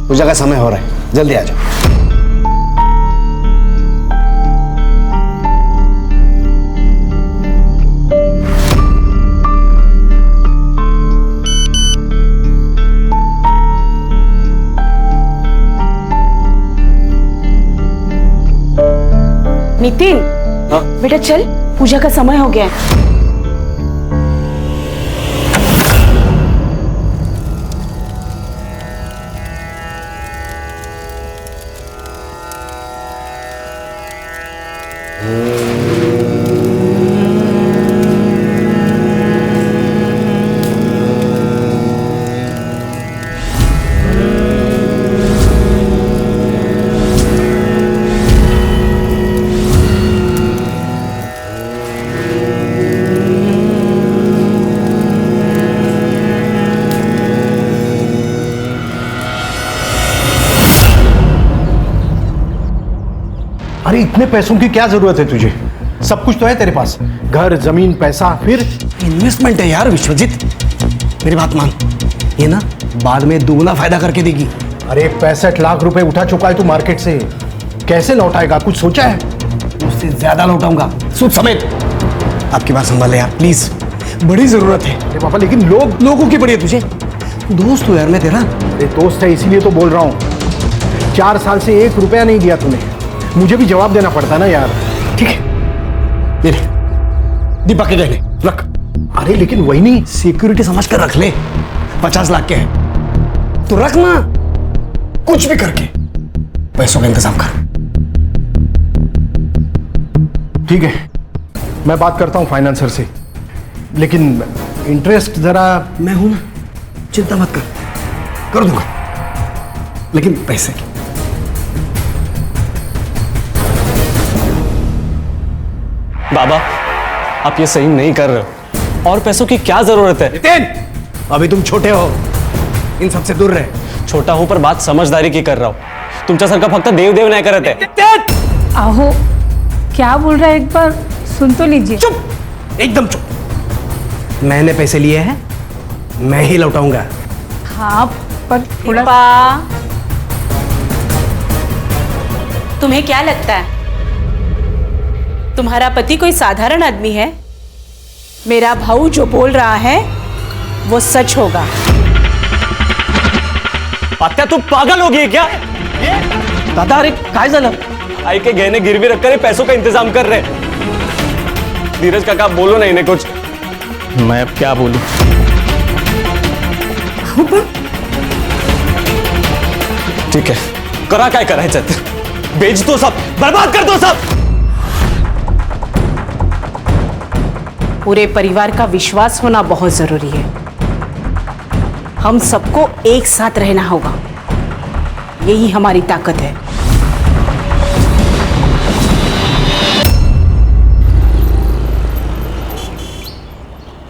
पूजा का समय हो रहा है, जल्दी आ जाओ। नितिन, बेटा चल, पूजा का समय हो गया है। अरे इतने पैसों की क्या जरूरत है तुझे? सब कुछ तो है तेरे पास, घर, जमीन, पैसा। फिर इन्वेस्टमेंट है यार विश्वजीत, मेरी बात मान, ये ना बाद में दुगना फायदा करके देगी। अरे 65 लाख रुपए उठा चुका है तू मार्केट से, कैसे लौटाएगा? कुछ सोचा है? उससे ज्यादा लौटाऊंगा, सूद समेत। आपकी बात संभाले यार प्लीज, बड़ी जरूरत है। अरे पापा लेकिन लोगों की पड़ी है तुझे, दोस्त हो यार मैं तेरा। अरे दोस्त है इसीलिए तो बोल रहा हूँ। 4 साल से 1 रुपया नहीं दिया तूने, मुझे भी जवाब देना पड़ता ना यार। ठीक है, ये ले, दीपक के गहने रख। अरे लेकिन वही नहीं, सिक्योरिटी समझ कर रख ले, 50 लाख के हैं तो रख ना, कुछ भी करके पैसों का इंतजाम कर। ठीक है, मैं बात करता हूँ फाइनेंसर से, लेकिन इंटरेस्ट जरा। मैं हूं ना, चिंता मत कर दूंगा, लेकिन पैसे की। बाबा, आप ये सही नहीं कर रहे हो, और पैसों की क्या जरूरत है? नितिन, अभी तुम छोटे हो, इन सबसे दूर रहे। छोटा हूं पर बात समझदारी की कर रहा हूं। तुमच्यासारखा फक्त देव नाही करत आहे। आहो, क्या बोल रहा है, एक बार सुन तो लीजिए। चुप, एकदम चुप। मैंने पैसे लिए हैं, मैं ही लौटाऊंगा। हाँ, पर थोड़ा तुम्हें क्या लगता है तुम्हारा पति कोई साधारण आदमी है? मेरा भाऊ जो बोल रहा है वो सच होगा। आत्या तू पागल हो गई है क्या? दादा, अरे काय झालं? आई के गहने गिरवी रखकर पैसों का इंतजाम कर रहे। धीरज काका, आप बोलो ना इन्हें कुछ। मैं अब क्या बोलूं? ठीक है, करा काय करायचं ते. बेच दो सब, बर्बाद कर दो सब. पूरे परिवार का विश्वास होना बहुत जरूरी है। हम सबको एक साथ रहना होगा, यही हमारी ताकत है।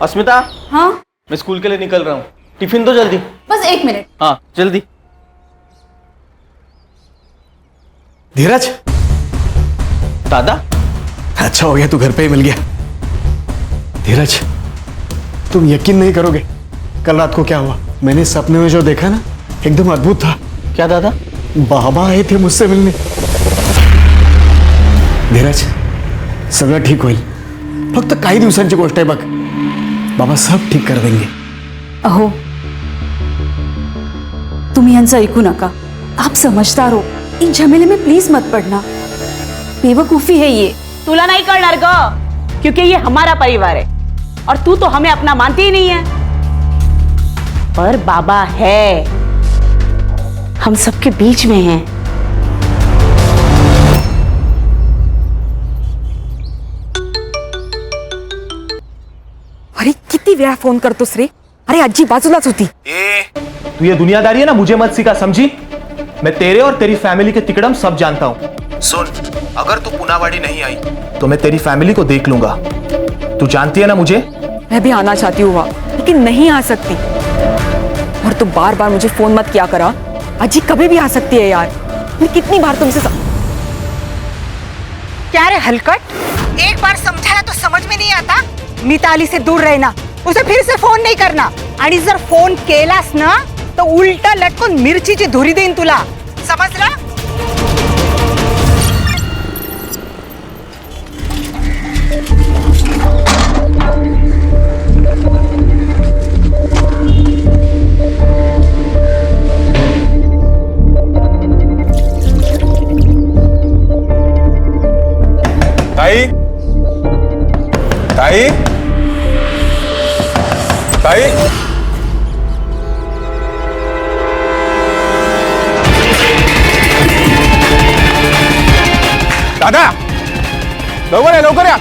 अस्मिता, हाँ, मैं स्कूल के लिए निकल रहा हूँ, टिफिन दो जल्दी। बस 1 मिनट। हाँ जल्दी। धीरज, दादा, अच्छा हो गया तू घर पे ही मिल गया। धीरज, तुम यकीन नहीं करोगे कल रात को क्या हुआ। मैंने सपने में जो देखा ना, एकदम अद्भुत था। क्या दादा? बाबा आए थे मुझसे मिलने। धीरज, सगळं ठीक होईल, फक्त काही दिवसांची गोष्ट आहे बघ, बाबा सब ठीक कर देंगे। अहो, तुम्ही यांचं ऐकू नका, आप समझदार हो, इन झमेले में प्लीज मत पड़ना, बेवकूफी है ये। तुला नहीं करणार ग, क्योंकि ये हमारा परिवार है और तू तो हमें अपना मानती ही नहीं है। पर बाबा है, हम सबके बीच में हैं। अरे किती वेळा फोन करतोस रे? अरे आजी बाजूलाच होती। तू ये दुनियादारी है ना, मुझे मत सिखा, समझी? मैं तेरे और तेरी फैमिली के तिकड़म सब जानता हूँ। सुन, अगर तू पुनावाड़ी नहीं आई तो मैं तेरी फैमिली को देख लूंगा। तू जानती है ना मुझे। मैं भी आना चाहती हूँ वहाँ, लेकिन नहीं आ सकती। और तू बार बार मुझे फोन मत किया करा, अजी कभी भी आ सकती है यार। मैं कितनी बार तुमसे क्या रे हलकट, एक बार समझाया तो समझ में नहीं आता? मिताली से दूर रहना, उसे फिर से फोन नहीं करना, आणि जर फोन केलास ना तो उलटा लटकून मिरचीची धुरी देईन तुला, समजलं? ताई, ताई, ताई, दादा, लवकर या, लवकर या.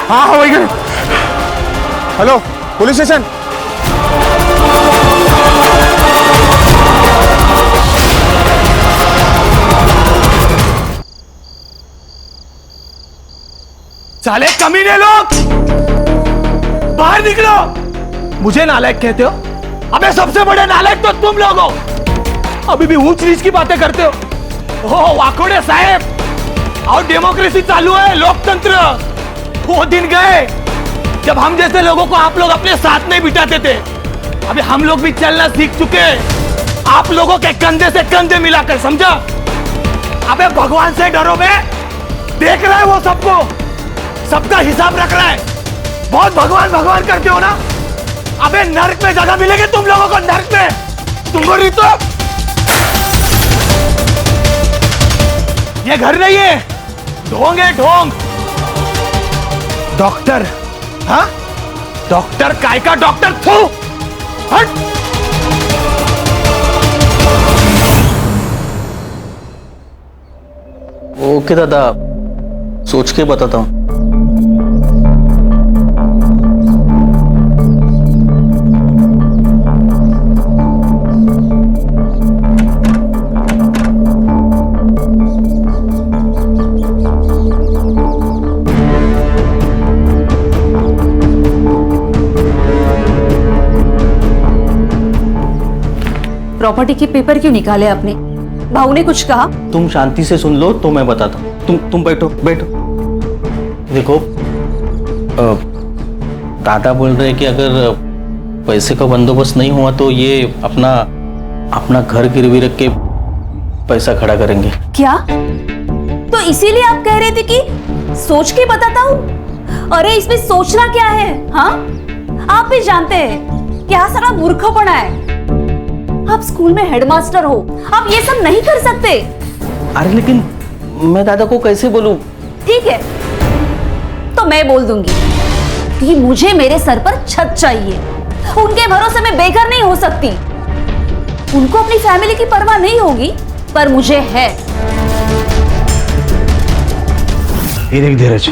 हाँ हाँ वही. Hello, police station. साले कमीने लोग, बाहर निकलो. मुझे नालायक कहते हो? अबे सबसे बड़े नालायक तो तुम लोग हो. अभी भी ऊंच नीच की बातें करते हो. ओ वाकोड़े साहब, और डेमोक्रेसी चालू है, लोकतंत्र. वो दिन गए जब हम जैसे लोगों को आप लोग अपने साथ नहीं बिठाते थे. अभी हम लोग भी चलना सीख चुके हैं, आप लोगों के कंधे से कंधे मिलाकर, समझा? अबे भगवान से डरो बे. देख रहा है वो सबको, सबका हिसाब रख रहा है. बहुत भगवान भगवान करते हो ना. अबे नर्क में जगह मिलेगी तुम लोगों को, नर्क में. तुमको नहीं तो ये घर नहीं है, ढोंग है, ढोंग. डॉक्टर, हाँ? डॉक्टर काय का डॉक्टर? थू, हट. ओके दादा, सोच के बताता हूँ. प्रॉपर्टी के पेपर क्यों निकाले आपने? भाऊ ने कुछ कहा? तुम शांति से सुन लो तो मैं बताता हूँ. तुम बैठो, बैठो. देखो, दादा बोल रहे हैं कि अगर पैसे का बंदोबस्त नहीं हुआ तो ये अपना घर गिरवी रख के पैसा खड़ा करेंगे. क्या? तो इसीलिए आप कह रहे थे कि सोच के बताता हूँ? अरे इसमें सोचना क्या है? हाँ, आप भी जानते हैं क्या सारा मूर्खपना है. आप स्कूल में हेडमास्टर हो, आप ये सब नहीं कर सकते. अरे लेकिन मैं दादा को कैसे बोलूं? ठीक है, तो मैं बोल दूंगी कि मुझे मेरे सर पर छत चाहिए. उनके भरोसे मैं बेघर नहीं हो सकती. उनको अपनी फैमिली की परवाह नहीं होगी, पर मुझे है. ये देख धीरज,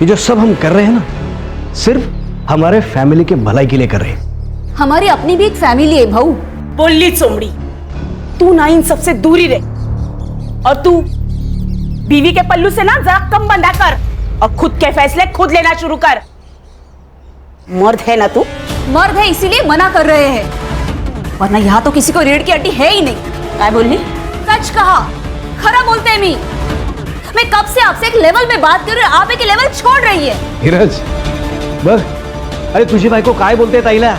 ये जो सब हम कर रहे हैं ना, सिर्फ हमारे फैमिली के भलाई के लिए कर रहे हैं. हमारी अपनी भी एक फैमिली है भाऊ. बोली चोमड़ी, तू ना इन सबसे दूरी रहे. और तू बीवी के पल्लू से ना जरा कम बंधा कर और खुद के फैसले खुद लेना शुरू कर. मर्द है ना तू? मर्द है इसीलिए मना कर रहे हैं, वरना यहाँ तो किसी को रीढ़ की हड्डी है ही नहीं. क्या बोलनी? सच कहा, खरा बोलते हैं. मैं कब से आपसे एक लेवल में बात कर रही हूँ, आप एक लेवल छोड़ रही है. धीरज बस. अरे तुझे भाई को काय बोलते ताईला?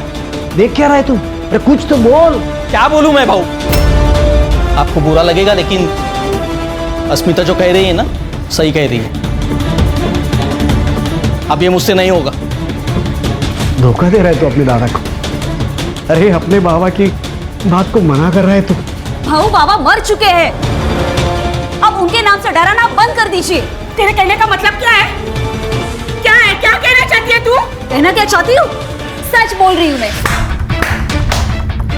देख क्या रहा है तू? अरे कुछ तो बोल. क्या बोलूं मैं भाऊ? आपको बुरा लगेगा लेकिन अस्मिता जो कह रही है ना, सही कह रही है. अब ये मुझसे नहीं होगा. धोखा दे रहा है तू अपने दादा को. अरे अपने बाबा की बात को मना कर रहा है तू. भाऊ बाबा मर चुके हैं, अब उनके नाम से डराना बंद कर दीजिए. तेरे कहने का मतलब क्या है? क्या है? क्या कहना चाहती है तू? कहना क्या चाहती हूँ? सच बोल रही हूँ मैं.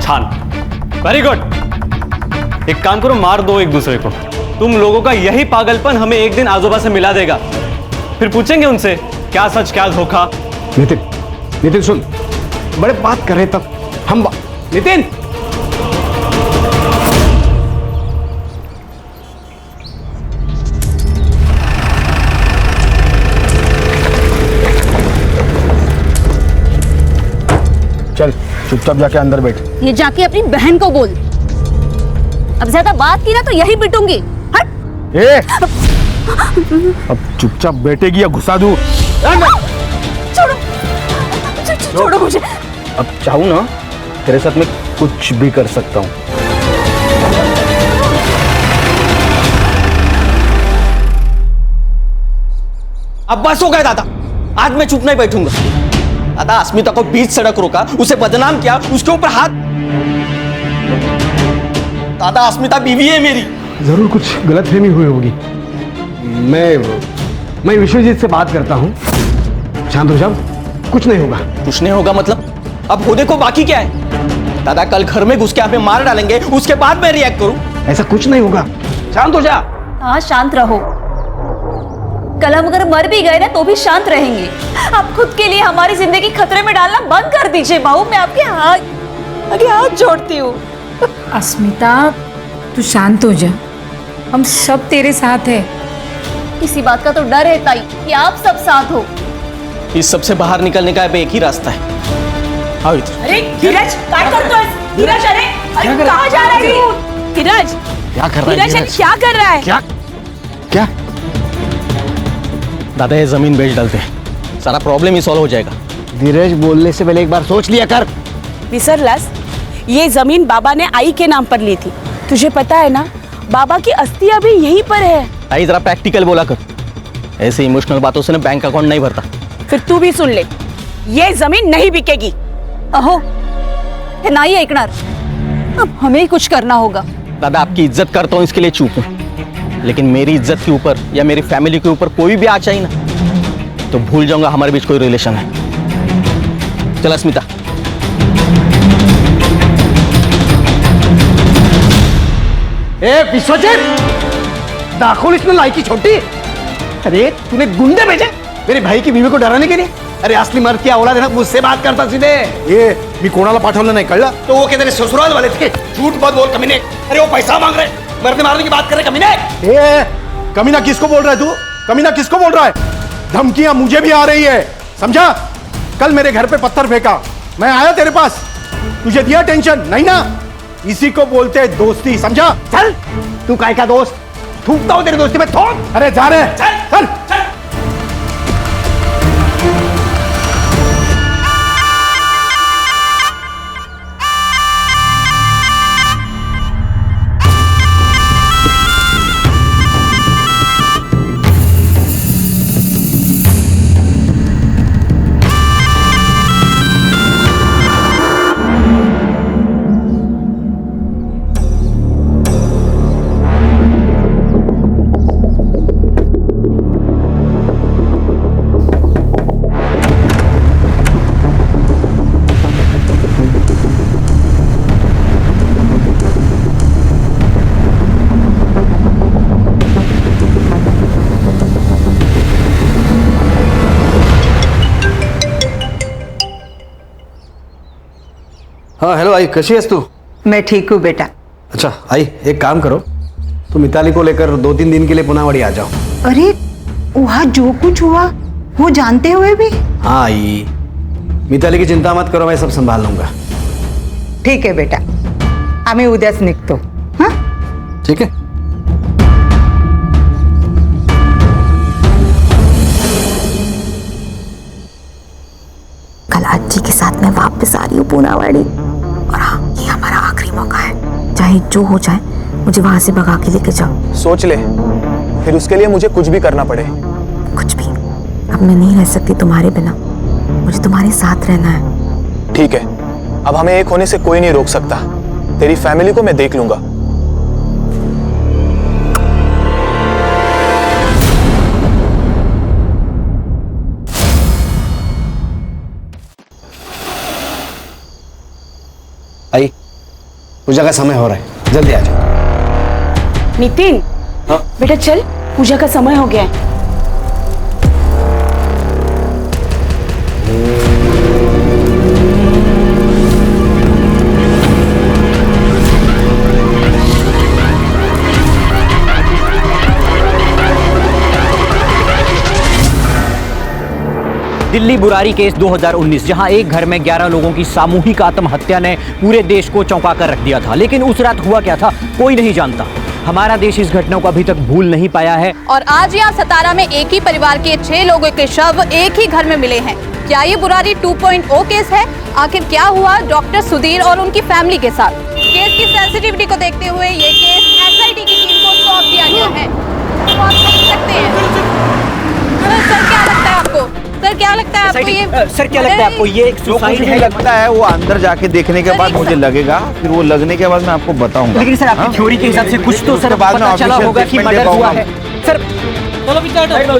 छान, वेरी गुड. एक काम करो, मार दो एक दूसरे को. तुम लोगों का यही पागलपन हमें एक दिन आजोबा से मिला देगा. फिर पूछेंगे उनसे क्या सच क्या धोखा. नितिन सुन, बड़े बात कर रहे तब हम. नितिन, चल चुपचाप जाके अंदर बैठ. ये जाके अपनी बहन को बोल अब ज्यादा बात की ना तो यही पिटूंगी। हट। ए, अब चुपचाप बैठेगी या घुसा दूं? छोड़ो, छोड़ो मुझे। अब चाहूँ ना तेरे साथ मैं कुछ भी कर सकता हूँ। अब बस हो गया दादा, आज मैं चुप नहीं बैठूंगा। दादा अस्मिता को बीच सड़क रोका, उसे बदनाम किया, उसके ऊपर हाथ। दादा अस्मिता बीवी है मेरी। जरूर कुछ गलतफहमी हुई होगी। मैं विश्वजीत से बात करता हूँ। शांत हो जाओ, कुछ नहीं होगा। कुछ नहीं होगा मतलब? अब होने को बाकी क्या है? दादा कल घर में घुस के हमें मार डालेंगे, उसके बाद मैं रिएक्ट करूं? ऐसा कुछ नहीं होगा, शांत हो जा। हाँ शांत रहो। कल हम अगर मर भी गए ना तो भी शांत रहेंगे। आप खुद के लिए हमारी जिंदगी खतरे में डालना बंद कर दीजिए बाबू। मैं आपके हाथ जोड़ती हूँ। अस्मिता तू शांत हो जा, हम सब तेरे साथ है। इसी बात का तो डर है ताई कि आप सब साथ हो। इस सब से बाहर निकलने का अब एक ही रास्ता है। आओ इधर। अरे धीरज क्या करते हो? धीरज अरे कहाँ जा रहे हो? धीरज क्या कर रहा है? धीरज क्या कर रहा है? क्या? दादा ये जमीन बेच डालते हैं, सारा प्रॉब्लम ही सॉल्व हो जाएगा। धीरज, बोलने से पहले एक बार सोच लिया कर। विसरलास, ये जमीन बाबा ने आई के नाम पर ली थी। तुझे पता है ना, बाबा की अस्थि अभी यहीं पर है। आई जरा प्रैक्टिकल बोला कर, ऐसे इमोशनल बातों से ना बैंक अकाउंट नहीं भरता। फिर तू भी सुन ले, ये जमीन नहीं बिकेगी। अहो है ना ही एकणार, अब हमें ही कुछ करना होगा। दादा आपकी इज्जत करता हूँ इसके लिए चुप हूँ, लेकिन मेरी इज्जत के ऊपर या मेरी फैमिली के ऊपर कोई भी आ चाहिए ना तो भूल जाऊंगा हमारे बीच कोई रिलेशन है। चल अस्मिता। ए विश्वजीत, दाखुल इसमें लायकी छोटी। अरे तूने गुंडे भेजे मेरे भाई की बीवी को डराने के लिए? अरे असली मर्द की औलाद है ना, मुझसे बात करता सीधे। ये मी कोणाला पाठवलं नाही, कळलं? तो वो कहते ससुराल वाले थे। झूठ मत बोल कमीने। अरे वो पैसा मांग रहे, मरने मारने की बात कर रहे कमीने। ए, कमीना किसको बोल रहा है तू? कमीना किसको बोल रहा है? धमकियां मुझे भी आ रही है, समझा? कल मेरे घर पे पत्थर फेंका, मैं आया तेरे पास, तुझे दिया टेंशन नहीं ना? इसी को बोलते हैं दोस्ती, समझा? चल, तू काय का दोस्त? थूकता हूं तेरी दोस्ती में, थूक। अरे जा रहे, चल। हाँ हेलो आई, कैसी है तू? मैं ठीक हूँ बेटा। अच्छा आई, एक काम करो, तुम मिताली को लेकर 2-3 दिन के लिए पुनावाड़ी आ जाओ। अरे वहाँ जो कुछ हुआ वो जानते हुए भी? हाँ आई, मिताली की चिंता मत करो, मैं सब संभाल लूंगा। ठीक है बेटा, आम्ही उद्याच निघतो। हाँ ठीक है। कल आजी के साथ मैं वापस आ रही हूँ पूनावाड़ी, और हाँ ये हमारा आखिरी मौका है। चाहे जो हो जाए मुझे वहां से भगा के लेके जाओ। सोच ले, फिर उसके लिए मुझे कुछ भी करना पड़े। कुछ भी, अब मैं नहीं रह सकती तुम्हारे बिना, मुझे तुम्हारे साथ रहना है। ठीक है, अब हमें एक होने से कोई नहीं रोक सकता। तेरी फैमिली को मैं देख लूंगा। आई, पूजा का समय हो रहा है, जल्दी आ जाओ। नितिन, हाँ? बेटा चल, पूजा का समय हो गया है। दिल्ली बुरारी केस 2019, जहां एक घर में 11 लोगों की सामूहिक आत्महत्या ने पूरे देश को चौंका कर रख दिया था। लेकिन उस रात हुआ क्या था, कोई नहीं जानता। हमारा देश इस घटना को अभी तक भूल नहीं पाया है। और आज यहाँ सतारा में एक ही परिवार के 6 लोगों के शव एक ही घर में मिले हैं। क्या ये बुरारी 2.0 केस है? आखिर क्या हुआ डॉक्टर सुधीर और उनकी फैमिली के साथ? केस की सेंसिटिविटी को देखते हुए ये केस एसआईटी की टीम को सौंप दिया गया है। तो आप देख सकते हैं। सर क्या लगता है आपको? सर क्या लगता है आपको ये? सर क्या लगता है आपको ये एक सुसाइड है? लगता है वो अंदर जाके देखने के बाद मुझे लगेगा, फिर वो लगने के बाद मैं आपको बताऊंगा। लेकिन सर आपकी थ्योरी के हिसाब से कुछ तो सर पता चला होगा कि मर्डर हुआ है। सर चलो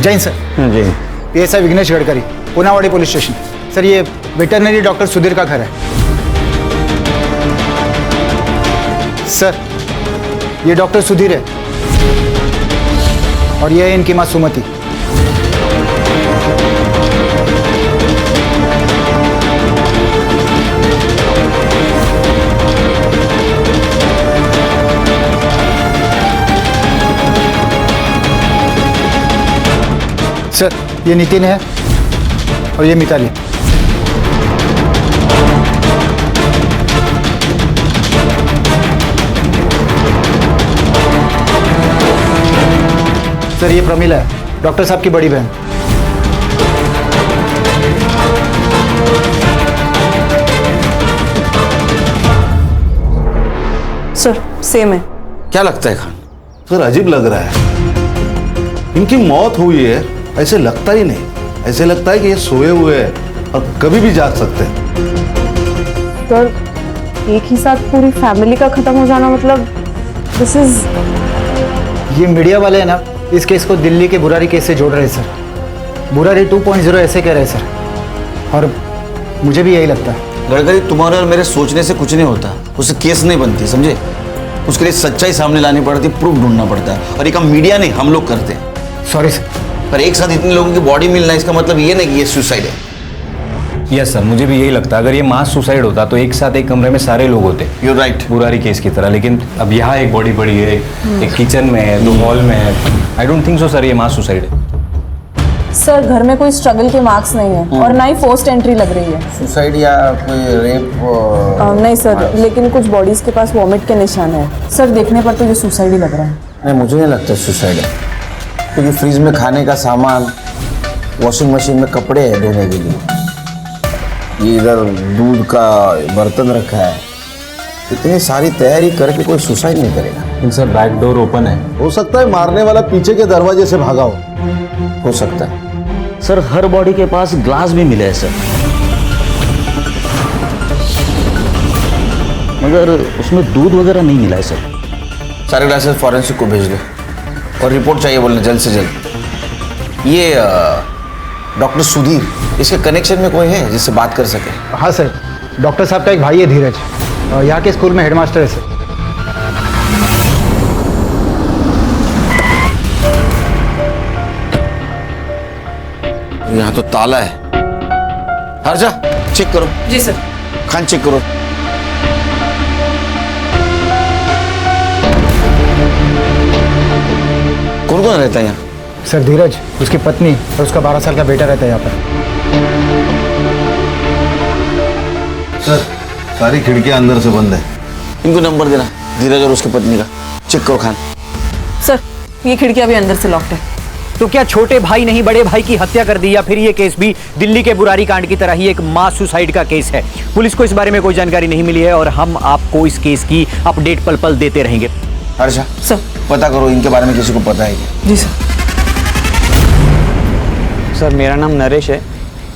जैन सर। जी PSI Vighnesh Gadkari, Punawadi police station. Sir ये वेटरनरी डॉक्टर सुधीर का घर है। सर ये डॉक्टर सुधीर है और ये है इनकी मां सुमति। सर ये नितिन है और ये मिताली। सर ये प्रमिला है, डॉक्टर साहब की बड़ी बहन। सर सेम है। क्या लगता है खान? सर अजीब लग रहा है। इनकी मौत हुई है ऐसे लगता ही नहीं, ऐसे लगता है कि ये सोए हुए हैं और कभी भी जाग सकते हैं। सर एक ही साथ पूरी फैमिली का खत्म हो जाना, मतलब दिस इज। ये मीडिया वाले हैं ना, इस केस को दिल्ली के बुरारी केस से जोड़ रहे हैं सर। बुरारी 2.0 ऐसे कह रहे हैं सर, और मुझे भी यही लगता है। गडकरी तुम्हारे और मेरे सोचने से कुछ नहीं होता, उससे केस नहीं बनती, समझे? उसके लिए सच्चाई सामने लानी पड़ती, प्रूफ ढूंढना पड़ता है, और ये काम मीडिया नहीं हम लोग करते हैं। Sorry sir. पर एक साथ इतने लोगों की बॉडी मिलना इसका मतलब ये नहीं कि ये सुसाइड है। यस सर, मुझे भी यही लगता है। अगर ये मास सुसाइड होता तो एक साथ एक कमरे में सारे लोग होते। यू राइट, बुरारी केस की तरह। लेकिन अब यहाँ एक बॉडी पड़ी है, एक किचन में है, 2 हॉल में है। I don't think so sir ये मास सुसाइड है। सर घर में कोई स्ट्रगल के मार्क्स नहीं है और ना ही फोर्स्ड एंट्री लग रही है। सुसाइड या कोई रेप? नहीं सर, लेकिन कुछ बॉडीज के पास वॉमिट के निशान है। सर देखने पर तो ये सुसाइड ही लग रहा है। नहीं, मुझे नहीं लगता सुसाइड है, क्योंकि फ्रिज में खाने का सामान, वॉशिंग मशीन में कपड़े हैं धोने के लिए, ये इधर दूध का बर्तन रखा है। इतनी सारी तैयारी करके कोई सुसाइड नहीं करेगा। लेकिन सर बैक डोर ओपन है। हो सकता है मारने वाला पीछे के दरवाजे से भागा हो सकता है। सर हर बॉडी के पास ग्लास भी मिले हैं सर, मगर उसमें दूध वगैरह नहीं मिला है सर। सारे ग्लासेस फॉरेंसिक को भेज दो और रिपोर्ट चाहिए बोलना जल्द से जल्द। ये डॉक्टर सुधीर, इसके कनेक्शन में कोई है जिससे बात कर सके? हाँ सर, डॉक्टर साहब का एक भाई है धीरज, यहाँ के स्कूल में हेडमास्टर है सर। यहाँ तो ताला है। हर्षा चेक करो। जी सर। खान चेक करो। कौन कौन रहता है यहाँ? सर धीरज, उसकी पत्नी और उसका 12 साल का बेटा रहता है यहाँ पर। सर सारी खिड़कियां अंदर से बंद है। इनको नंबर देना धीरज और उसकी पत्नी का। चेक करो खान। सर ये खिड़कियां भी अंदर से लॉक्ड है। तो क्या छोटे भाई नहीं बड़े भाई की हत्या कर दी, या फिर ये केस भी दिल्ली के बुरारी कांड की तरह ही एक मास सुसाइड का केस है? पुलिस को इस बारे में कोई जानकारी नहीं मिली है और हम आपको इस केस की अपडेट पल पल देते रहेंगे। हर्षा सर पता करो इनके बारे में किसी को पता है क्या? जी सर। सर मेरा नाम नरेश है,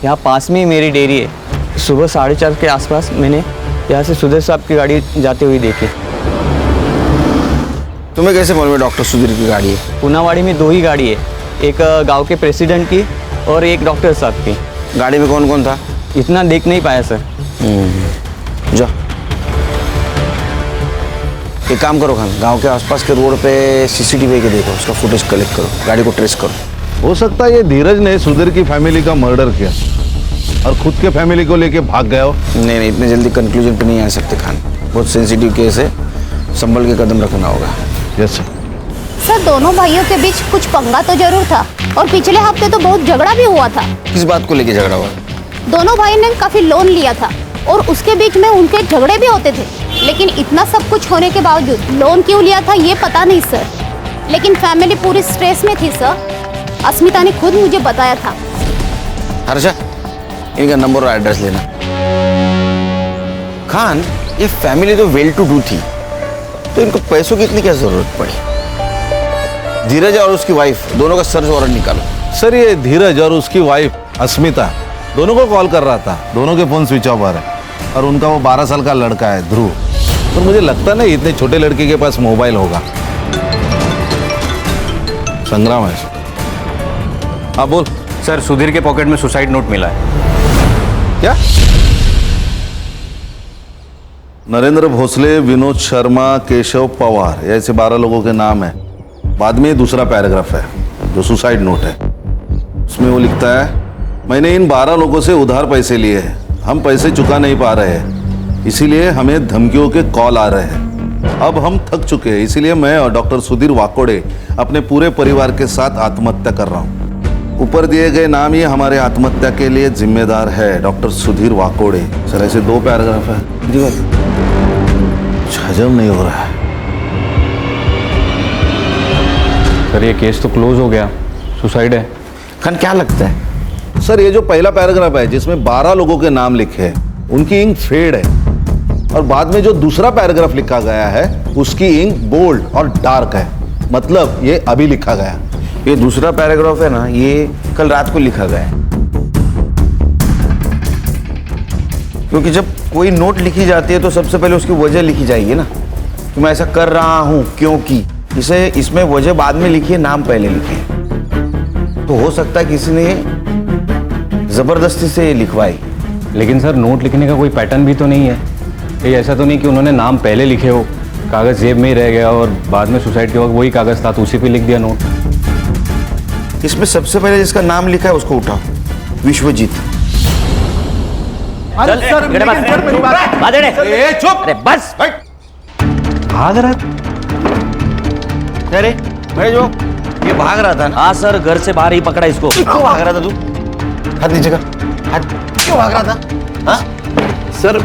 यहाँ पास में ही मेरी डेयरी है। सुबह 4:30 के आसपास मैंने यहाँ से सुधीर साहब की गाड़ी जाते हुए देखी। तुम्हें कैसे मालूम है डॉक्टर सुधीर की गाड़ी है? पुनावाड़ी में 2 ही गाड़ी है, एक गांव के प्रेसिडेंट की और एक डॉक्टर साहब की। गाड़ी में कौन कौन था? इतना देख नहीं पाया सर। जाओ एक काम करो खान, गांव के आसपास के रोड पे CCTV के देखो, उसका फुटेज कलेक्ट करो, गाड़ी को ट्रेस करो। हो सकता है ये धीरज ने सुधीर की फैमिली का मर्डर किया और खुद के फैमिली को लेके भाग गया हो। नहीं, इतने जल्दी कंक्लूजन पे नहीं आ सकते खान, बहुत सेंसिटिव केस है, संभल के कदम रखना होगा। Yes sir. सर दोनों भाइयों के बीच कुछ पंगा तो जरूर था। और पिछले हफ्ते तो बहुत झगड़ा भी हुआ था। किस बात को लेके झगड़ा हुआ? दोनों भाई ने काफी लोन लिया था और उसके बीच में उनके झगड़े भी होते थे, लेकिन इतना सब कुछ होने के बावजूद लोन क्यों लिया था ये पता नहीं सर, लेकिन फैमिली पूरी स्ट्रेस में थी सर। अस्मिता ने खुद मुझे बताया था। हर्षा, इनका नंबर और एड्रेस लेना। खान, ये फैमिली तो वेल टू डू थी, तो इनको पैसों की इतनी क्या जरूरत पड़ी? धीरज और उसकी वाइफ दोनों का सर्च वारंट निकालो। सर ये धीरज और उसकी वाइफ अस्मिता दोनों को कॉल कर रहा था, दोनों के फोन स्विच ऑफ आ रहे हैं और उनका वो 12 साल का लड़का है ध्रुव, तो मुझे लगता नहीं इतने छोटे लड़के के पास मोबाइल होगा। संग्राम है। हाँ बोल। सर सुधीर के पॉकेट में सुसाइड नोट मिला है। क्या? नरेंद्र भोसले, विनोद शर्मा, केशव पवार, ऐसे 12 लोगों के नाम है। बाद में दूसरा पैराग्राफ है जो सुसाइड नोट है, उसमें वो लिखता है, मैंने इन 12 लोगों से उधार पैसे लिए हैं, हम पैसे चुका नहीं पा रहे हैं, इसीलिए हमें धमकियों के कॉल आ रहे हैं। अब हम थक चुके हैं, इसीलिए मैं और डॉक्टर सुधीर वाकोड़े अपने पूरे परिवार के साथ आत्महत्या कर रहा हूँ। ऊपर दिए गए नाम ही हमारे आत्महत्या के लिए जिम्मेदार है, डॉक्टर सुधीर वाकोड़े। सर ऐसे 2 पैराग्राफ है, हजम नहीं हो रहा है। सर ये केस तो क्लोज हो गया, सुसाइड है। खान क्या लगता है? सर ये जो पहला पैराग्राफ है जिसमें 12 लोगों के नाम लिखे हैं, उनकी इंक फेड है, और बाद में जो दूसरा पैराग्राफ लिखा गया है उसकी इंक बोल्ड और डार्क है, मतलब ये अभी लिखा गया। ये दूसरा पैराग्राफ है ना, ये कल रात को लिखा गया है, क्योंकि जब कोई नोट लिखी जाती है तो सबसे पहले उसकी वजह लिखी जाएगी ना, कि मैं ऐसा कर रहा हूं क्योंकि। इसे इसमें वजह बाद में लिखी है, नाम पहले लिखे है, तो हो सकता है किसी ने जबरदस्ती से ये लिखवाई। लेकिन सर नोट लिखने का कोई पैटर्न भी तो नहीं है, ये ऐसा तो नहीं कि उन्होंने नाम पहले लिखे हो, कागज जेब में ही रह गया और बाद में सुसाइड के वक्त वही कागज था तो उसी पे लिख दिया नोट। इसमें सबसे पहले जिसका नाम लिखा है उसको उठाओ, विश्वजीत। अरे सर मेरी बात चुप। अरे बस भाग रहा? अरे मैं जो ये भाग रहा था ना। हाँ सर, घर से बाहर ही पकड़ा इसको। क्यों भाग रहा था तू? हाथ नीचे कर, हाथ। क्यों भाग रहा था? हाँ? सर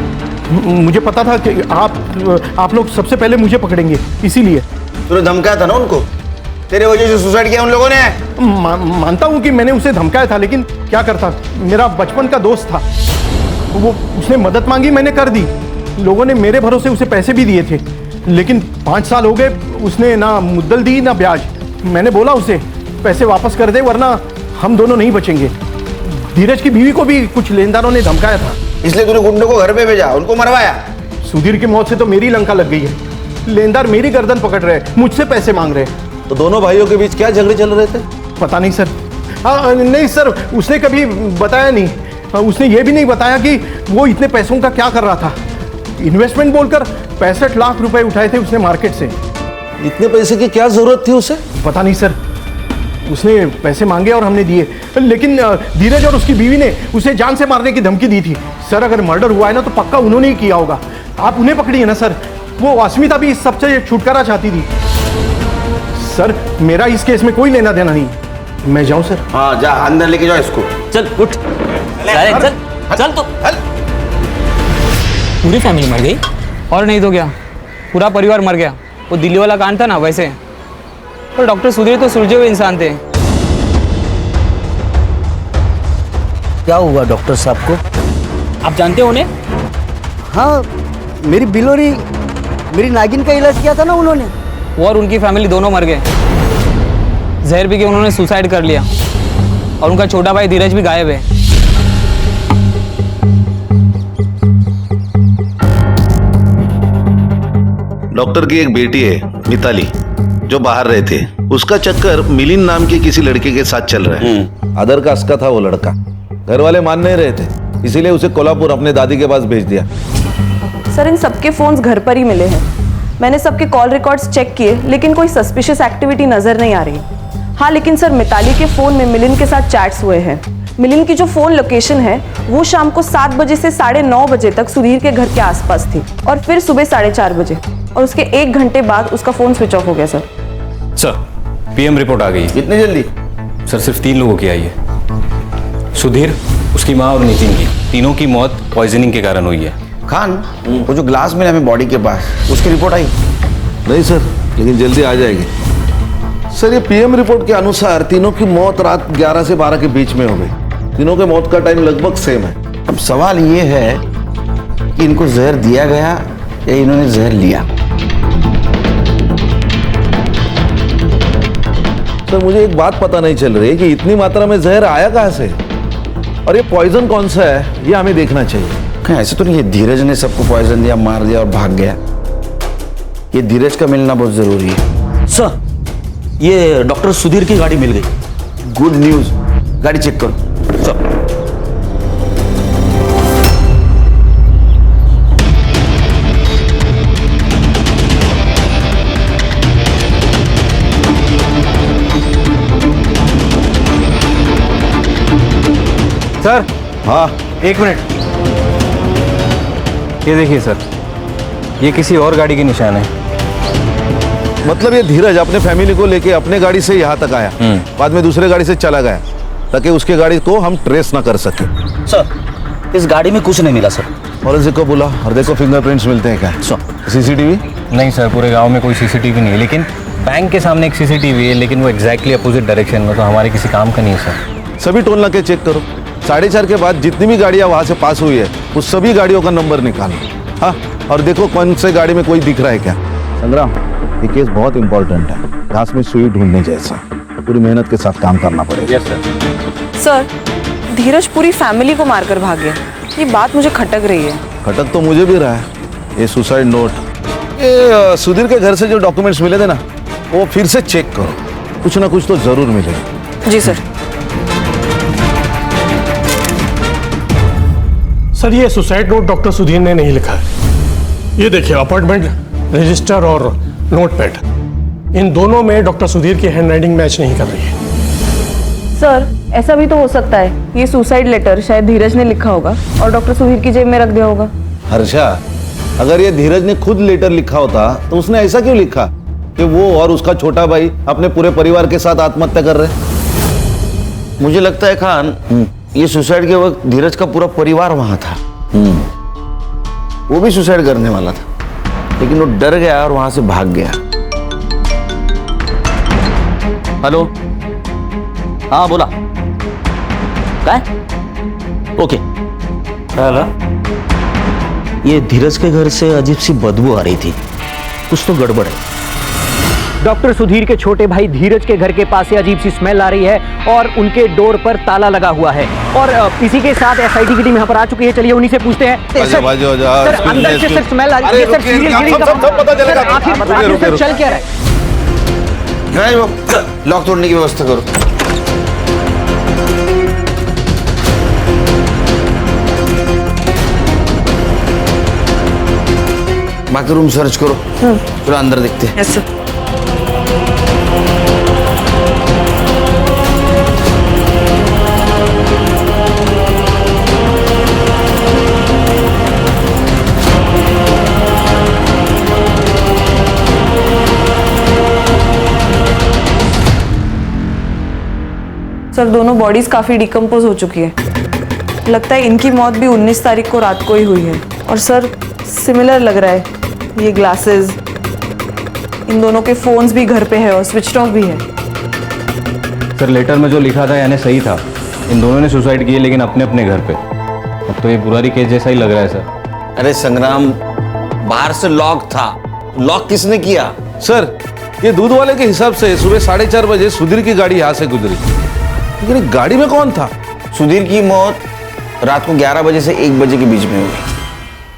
मुझे पता था कि आप लोग सबसे पहले मुझे पकड़ेंगे, इसीलिए। तूने धमकाया था ना उनको, तेरे वजह से सुसाइड किया उन लोगों ने। मानता हूँ कि मैंने उसे धमकाया था, लेकिन क्या करता, मेरा बचपन का दोस्त था, वो उसने मदद मांगी, मैंने कर दी। लोगों ने मेरे भरोसे उसे पैसे भी दिए थे, लेकिन 5 साल हो गए, उसने ना मुद्दल दी ना ब्याज। मैंने बोला उसे पैसे वापस कर दे वरना हम दोनों नहीं बचेंगे। धीरज की बीवी को भी कुछ लेनदारों ने धमकाया था, इसलिए तूने गुंडों को घर पे भेजा, उनको मरवाया। सुधीर की मौत से तो मेरी लंका लग गई है, लेनदार मेरी गर्दन पकड़ रहे हैं, मुझसे पैसे मांग रहे हैं। तो दोनों भाइयों के बीच क्या झगड़े चल रहे थे? पता नहीं सर। हाँ नहीं सर, उसने कभी बताया नहीं। उसने ये भी नहीं बताया कि वो इतने पैसों का क्या कर रहा था। इन्वेस्टमेंट बोलकर 65 लाख रुपए उठाए थे उसने मार्केट से। इतने पैसे की क्या जरूरत थी उसे? पता नहीं सर, उसने पैसे मांगे और हमने दिए, लेकिन धीरज और उसकी बीवी ने उसे जान से मारने की धमकी दी थी। सर अगर मर्डर हुआ है ना तो पक्का उन्होंने ही किया होगा, आप उन्हें पकड़िए ना सर। वो अस्मिता भी इस सबसे छुटकारा चाहती थी। सर मेरा इस केस में कोई लेना देना नहीं, मैं जाऊं सर? हाँ जा, अंदर लेके जाओ इसको। चल उठ, चल चल तो। पूरी फैमिली मर गई? और नहीं तो क्या, पूरा परिवार मर गया। वो दिल्ली वाला कांड था ना वैसे। और डॉक्टर सुधीर तो सुलझे हुए इंसान थे। क्या हुआ डॉक्टर साहब को? आप जानते हो उन्हें? हाँ, मेरी बिलोरी, मेरी नागिन का इलाज किया था ना उन्होंने। वो और उनकी फैमिली दोनों मर गए। जहर पी के उन्होंने सुसाइड कर लिया और उनका छोटा भाई धीरज भी गायब है। डॉक्टर की एक बेटी है मिताली, जो बाहर रहते, उसका चक्कर मिलिंद नाम के किसी लड़के के साथ चल रहा है। अदर कास्ट का था वो लड़का, घर वाले मान नहीं रहे थे, इसीलिए उसे कोल्हापुर अपने दादी के पास भेज दिया। सर इन सबके फोन्स घर पर ही मिले हैं। मैंने सबके कॉल रिकॉर्ड्स चेक किए, लेकिन कोई सस्पिशियस एक्टिविटी नजर नहीं आ रही। हाँ लेकिन सर मिताली के फोन में मिलिंद के साथ चैट्स हुए हैं। मिलिंद की जो फोन लोकेशन है वो शाम को 7 बजे से 9:30 बजे तक सुधीर के घर के आसपास थी, और फिर सुबह 4:30 बजे, और उसके 1 घंटे बाद उसका फोन स्विच ऑफ हो गया। सर पीएम रिपोर्ट आ गई। इतनी जल्दी? सर सिर्फ 3 लोगों की आई है, सुधीर, उसकी माँ और नितिन की। तीनों की मौत पॉइजनिंग के कारण हुई है। खान, वो जो ग्लास मिला हमें बॉडी के पास, उसकी रिपोर्ट आई? नहीं सर, लेकिन जल्दी आ जाएगी। सर ये पीएम रिपोर्ट के अनुसार तीनों की मौत रात 11 से 12 के बीच में हो गई। तीनों के मौत का टाइम लगभग सेम है। अब सवाल ये है कि इनको जहर दिया गया या इन्होंने जहर लिया। सर मुझे एक बात पता नहीं चल रही है कि इतनी मात्रा में जहर आया कहाँ से, और ये पॉइजन कौन सा है ये हमें देखना चाहिए। कहीं ऐसे तो नहीं है धीरज ने सबको पॉइजन दिया, मार दिया और भाग गया। ये धीरज का मिलना बहुत जरूरी है। सर ये डॉक्टर सुधीर की गाड़ी मिल गई। Good news. गाड़ी चेक करो। सर सर हाँ 1 मिनट, ये देखिए सर, ये किसी और गाड़ी के निशान है। मतलब ये धीरज अपने फैमिली को लेके अपने गाड़ी से यहाँ तक आया, बाद में दूसरे गाड़ी से चला गया ताकि उसके गाड़ी को हम ट्रेस ना कर सके। सर इस गाड़ी में कुछ नहीं मिला सर। फॉरेंसिक को बुला और देखो फिंगरप्रिंट्स मिलते हैं क्या। सीसीटीवी? नहीं सर, पूरे गांव में कोई सीसीटीवी नहीं है, लेकिन बैंक के सामने एक सीसीटीवी है, लेकिन वो एग्जैक्टली अपोजिट डायरेक्शन में, तो हमारे किसी काम का नहीं है सर। सभी टोल नाके चेक करो। 4:30 के बाद जितनी भी गाड़ियाँ वहाँ से पास हुई है उस सभी गाड़ियों का नंबर निकालो। हाँ, और देखो कौन से गाड़ी में कोई दिख रहा है क्या। संग्राम, ये केस बहुत इंपॉर्टेंट है, घास में सुई ढूंढने जैसा। पूरी मेहनत के साथ काम करना पड़ेगा। Yes sir. सर धीरज पूरी फैमिली को मारकर भाग गया, ये बात मुझे खटक रही है। खटक तो मुझे भी रहा है। ये सुसाइड नोट, ये सुधीर के घर से जो डॉक्यूमेंट्स मिले थे ना, वो फिर से चेक करो, कुछ ना कुछ तो जरूर मिलेगा। जी सर। सर ये सुसाइड नोट डॉक्टर सुधीर ने नहीं लिखा है। ये देखिए अपॉइंटमेंट रजिस्टर और नोटपैड, इन दोनों में डॉक्टर सुधीर की हैंडराइटिंग मैच नहीं कर रही है। सर ऐसा भी तो हो सकता है, ये सुसाइड लेटर शायद धीरज ने लिखा होगा और डॉक्टर सुधीर की जेब में रख दिया होगा। हर्षा, अगर ये धीरज ने खुद लेटर लिखा होता तो उसने ऐसा क्यों लिखा कि वो और उसका छोटा भाई अपने पूरे परिवार के साथ आत्महत्या कर रहे? मुझे लगता है खान, ये सुसाइड के वक्त धीरज का पूरा परिवार वहां था। वो भी सुसाइड करने वाला था, लेकिन वो डर गया और वहां से भाग गया। हेलो, हाँ बोला। काय? ओके। हेलो, ये धीरज के घर से अजीब सी बदबू आ रही थी, कुछ तो गड़बड़ है। डॉक्टर सुधीर के छोटे भाई धीरज के घर के पास से अजीब सी स्मेल आ रही है और उनके डोर पर ताला लगा हुआ है, और इसी के साथ एसआईटी की टीम यहाँ पर आ चुकी है। चलिए उन्हीं से पूछते हैं। सर अंदर से सर स्मेल आ रही है, सर सीरियल ब्लीडिंग का आखिर चल क्या रहा है? लॉक तोड़ने की व्यवस्था करो। बाकी रूम सर्च करो, पूरा अंदर देखते हैं। Yes sir. सर दोनों बॉडीज काफी डिकम्पोज हो चुकी है, लगता है इनकी मौत भी 19 तारीख को रात को ही हुई है। और सर सिमिलर लग रहा है, ये ग्लासेस, इन दोनों के फोन्स भी घर पे है और स्विच ऑफ भी है। सर लेटर में जो लिखा था यानी सही था, इन दोनों ने सुसाइड किए लेकिन अपने अपने घर पे। अब तो ये बुरारी केस जैसा ही लग रहा है सर। अरे संग्राम, बाहर से लॉक था, लॉक किसने किया? सर ये दूध वाले के हिसाब से सुबह 4:30 बजे सुधीर की गाड़ी यहाँ से गुजरी, लेकिन गाड़ी में कौन था? सुधीर की मौत रात को 11 बजे से 1 बजे के बीच में हुई,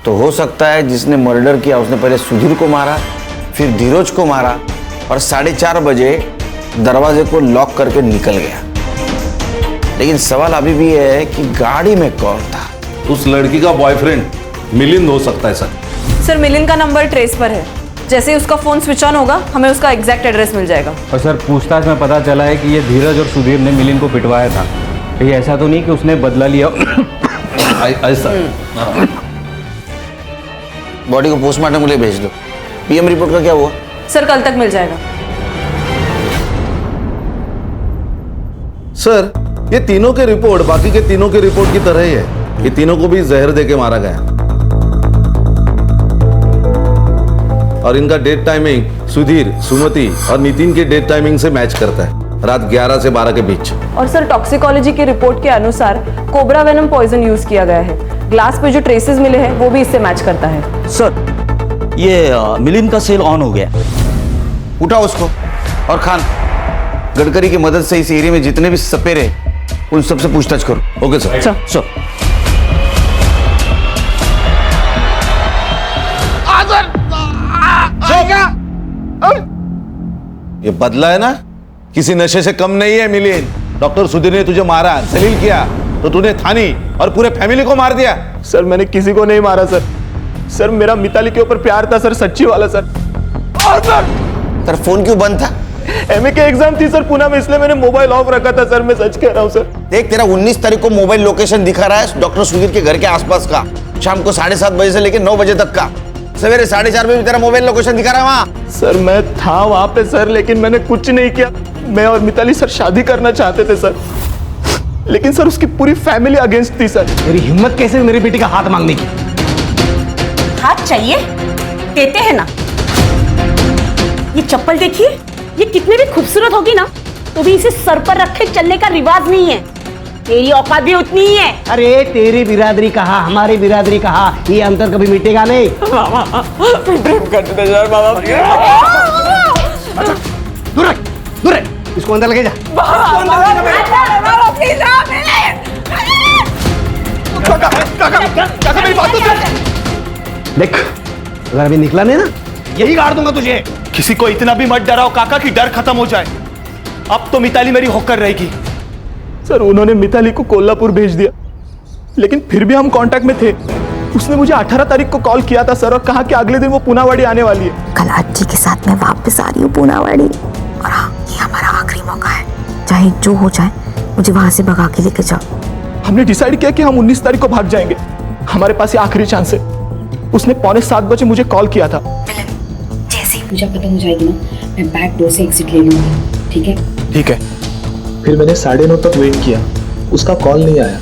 तो हो सकता है जिसने मर्डर किया उसने पहले सुधीर को मारा, फिर धीरज को मारा और 4:30 बजे दरवाजे को लॉक करके निकल गया। लेकिन सवाल अभी भी है कि गाड़ी में कौन था? उस लड़की का बॉयफ्रेंड मिलिंद हो सकता है सर। सर मिलिंद का नंबर ट्रेस पर है, जैसे ही उसका फोन स्विच ऑन होगा हमें उसका एग्जैक्ट एड्रेस मिल जाएगा। और सर पूछताछ में पता चला है कि ये धीरज और सुधीर ने मिलिंद को पिटवाया था, कहीं ऐसा तो नहीं कि उसने बदला लिया? ऐसा। बॉडी को पोस्टमार्टम के लिए भेज दो। पीएम रिपोर्ट का क्या हुआ? सर कल तक मिल जाएगा। सर ये तीनों के रिपोर्ट बाकी के तीनों के रिपोर्ट की तरह ही है। ये तीनों को भी जहर देके मारा गया और इनका डेट टाइमिंग सुधीर, सुमति और नितिन के डेट टाइमिंग से मैच करता है, रात 11 से 12 के बीच। और सर टॉक्सिकोलॉजी की रिपोर्ट के अनुसार कोबरा वेनम पॉइजन यूज किया गया है। ग्लास पे जो ट्रेसेस मिले हैं वो भी इससे मैच करता है। सर ये मिलिंद का सेल ऑन हो गया। उठाओ उसको। और खान, गडकरी की मदद से इस एरिया में जितने भी सपेरे उन सबसे पूछताछ करो। Okay sir. सर ये बदला है ना, किसी नशे से कम नहीं है मिलिंद। डॉक्टर सुधीर ने तुझे मारा, जलील किया तो तूने थानी और पूरे फैमिली को मार दिया। सर मैंने किसी को नहीं मारा सर। सर मेरा मिताली के ऊपर प्यार था सर, सच्ची वाला सर। और सर फोन क्यों बंद था? एमए के एग्जाम थी सर पुणे में, इसलिए मैंने मोबाइल ऑफ रखा था सर। मैं सच कह रहा हूँ सर। देख तेरा 19 तारीख को मोबाइल लोकेशन दिखा रहा है डॉक्टर सुधीर के घर के आसपास का, शाम को 7:30 बजे से लेकर 9 बजे तक का। सवेरे 4:30 बजे भी तेरा मोबाइल लोकेशन दिखा रहा है वहाँ। सर मैं था वहां पे सर, लेकिन मैंने कुछ नहीं किया। मैं और मिताली सर शादी करना चाहते थे सर, लेकिन सर उसकी पूरी फैमिली अगेंस्ट थी सर। मेरी हिम्मत कैसे मेरी बेटी का हाथ मांगने की? हाथ चाहिए, देते हैं ना। ये चप्पल देखिए, ये कितनी भी खूबसूरत होगी ना तो भी इसे सर पर रखे चलने का रिवाज नहीं है। तेरी औकात भी उतनी ही है। अरे तेरी बिरादरी कहा, हमारी बिरादरी कहा, ये अंतर कभी मिटेगा नहीं। प्रेम करते थे सर बाबा। दूर रख, दूर रख, इसको अंदर लगे जा। मेरी बात तो सुन। देख अगर अभी निकला नहीं ना, यही गाड़ दूंगा तुझे। किसी को इतना भी मत डराओ काका कि डर खत्म हो जाए। अब तो मिताली मेरी होकर रहेगी। सर उन्होंने मिताली को कोल्हापुर भेज दिया, लेकिन फिर भी हम कांटेक्ट में थे। उसने मुझे 18 तारीख को कॉल किया था सर, और कहा कि अगले दिन वो पुनावाड़ी आने वाली है। कल आजी के साथ मैं वापस आ रही हूँ पुनावाड़ी, और हाँ ये हमारा आखिरी मौका है। चाहे जो हो जाए मुझे वहां से भगा के लेके जाओ। हमने डिसाइड किया कि हम 19 तारीख को भाग जाएंगे। हमारे पास ये आखिरी चांस है। उसने 6:45 बजे मुझे कॉल किया था। जैसे ही पूजा खत्म हो जाएगी ना, मैं बैक डोर से एग्जिट ले लूंगी। ठीक है? ठीक है। फिर मैंने 9:30 तक वेट किया, उसका कॉल नहीं आया,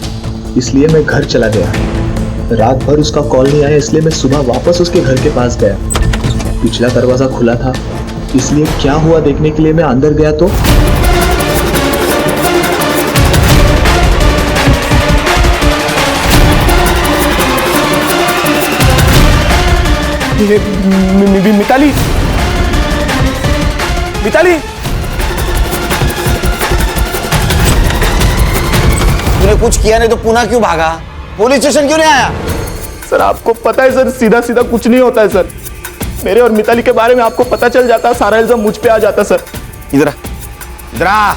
इसलिए मैं घर चला गया। रात भर उसका कॉल नहीं आया, इसलिए मैं सुबह वापस उसके घर के पास गया। पिछला दरवाजा खुला था, इसलिए क्या हुआ देखने के लिए मैं अंदर गया तो मिताली, मिताली, तूने कुछ किया नहीं तो पुणे क्यों भागा? पुलिस स्टेशन क्यों नहीं आया? सर आपको पता है सर, सीधा सीधा कुछ नहीं होता है सर। मेरे और मिताली के बारे में आपको पता चल जाता, सारा इल्जाम मुझ पे आ जाता सर। इधर आ।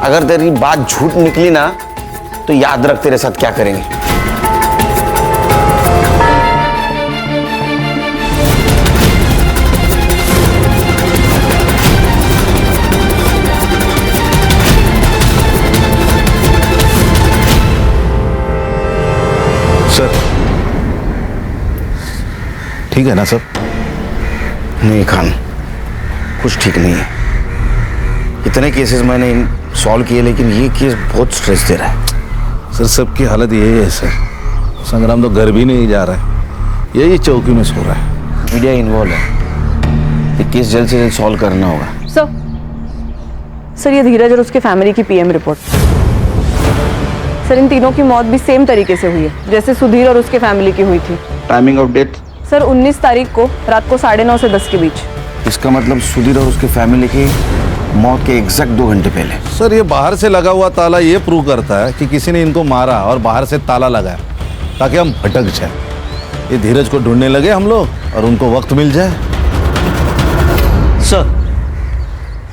अगर तेरी बात झूठ निकली ना तो याद रख तेरे साथ क्या करेंगे। सर ठीक है ना सब? नहीं खान, कुछ ठीक नहीं है। इतने केसेस मैंने सॉल्व किए, लेकिन ये केस बहुत स्ट्रेस दे रहा है। सर सबकी हालत यही है सर। संग्राम तो घर भी नहीं जा रहा है, यही चौकी में सो रहा है। मीडिया इन्वॉल्व है, ये केस जल्द से जल्द सॉल्व करना होगा। सर ये धीरज और उसके फैमिली की पीएम रिपोर्ट। सर इन तीनों की मौत भी सेम तरीके से हुई है जैसे सुधीर और उसके फैमिली की हुई थी। Timing of death? सर 19 तारीख को रात को 9:30 से 10 के बीच। इसका मतलब सुधीर और उसके फैमिली की मौत के एग्जैक्ट 2 घंटे पहले। सर ये बाहर से लगा हुआ ताला ये प्रूव करता है कि किसी ने इनको मारा और बाहर से ताला लगाया ताकि हम भटक जाए। ये धीरज को ढूंढने लगे हम लोग और उनको वक्त मिल जाए।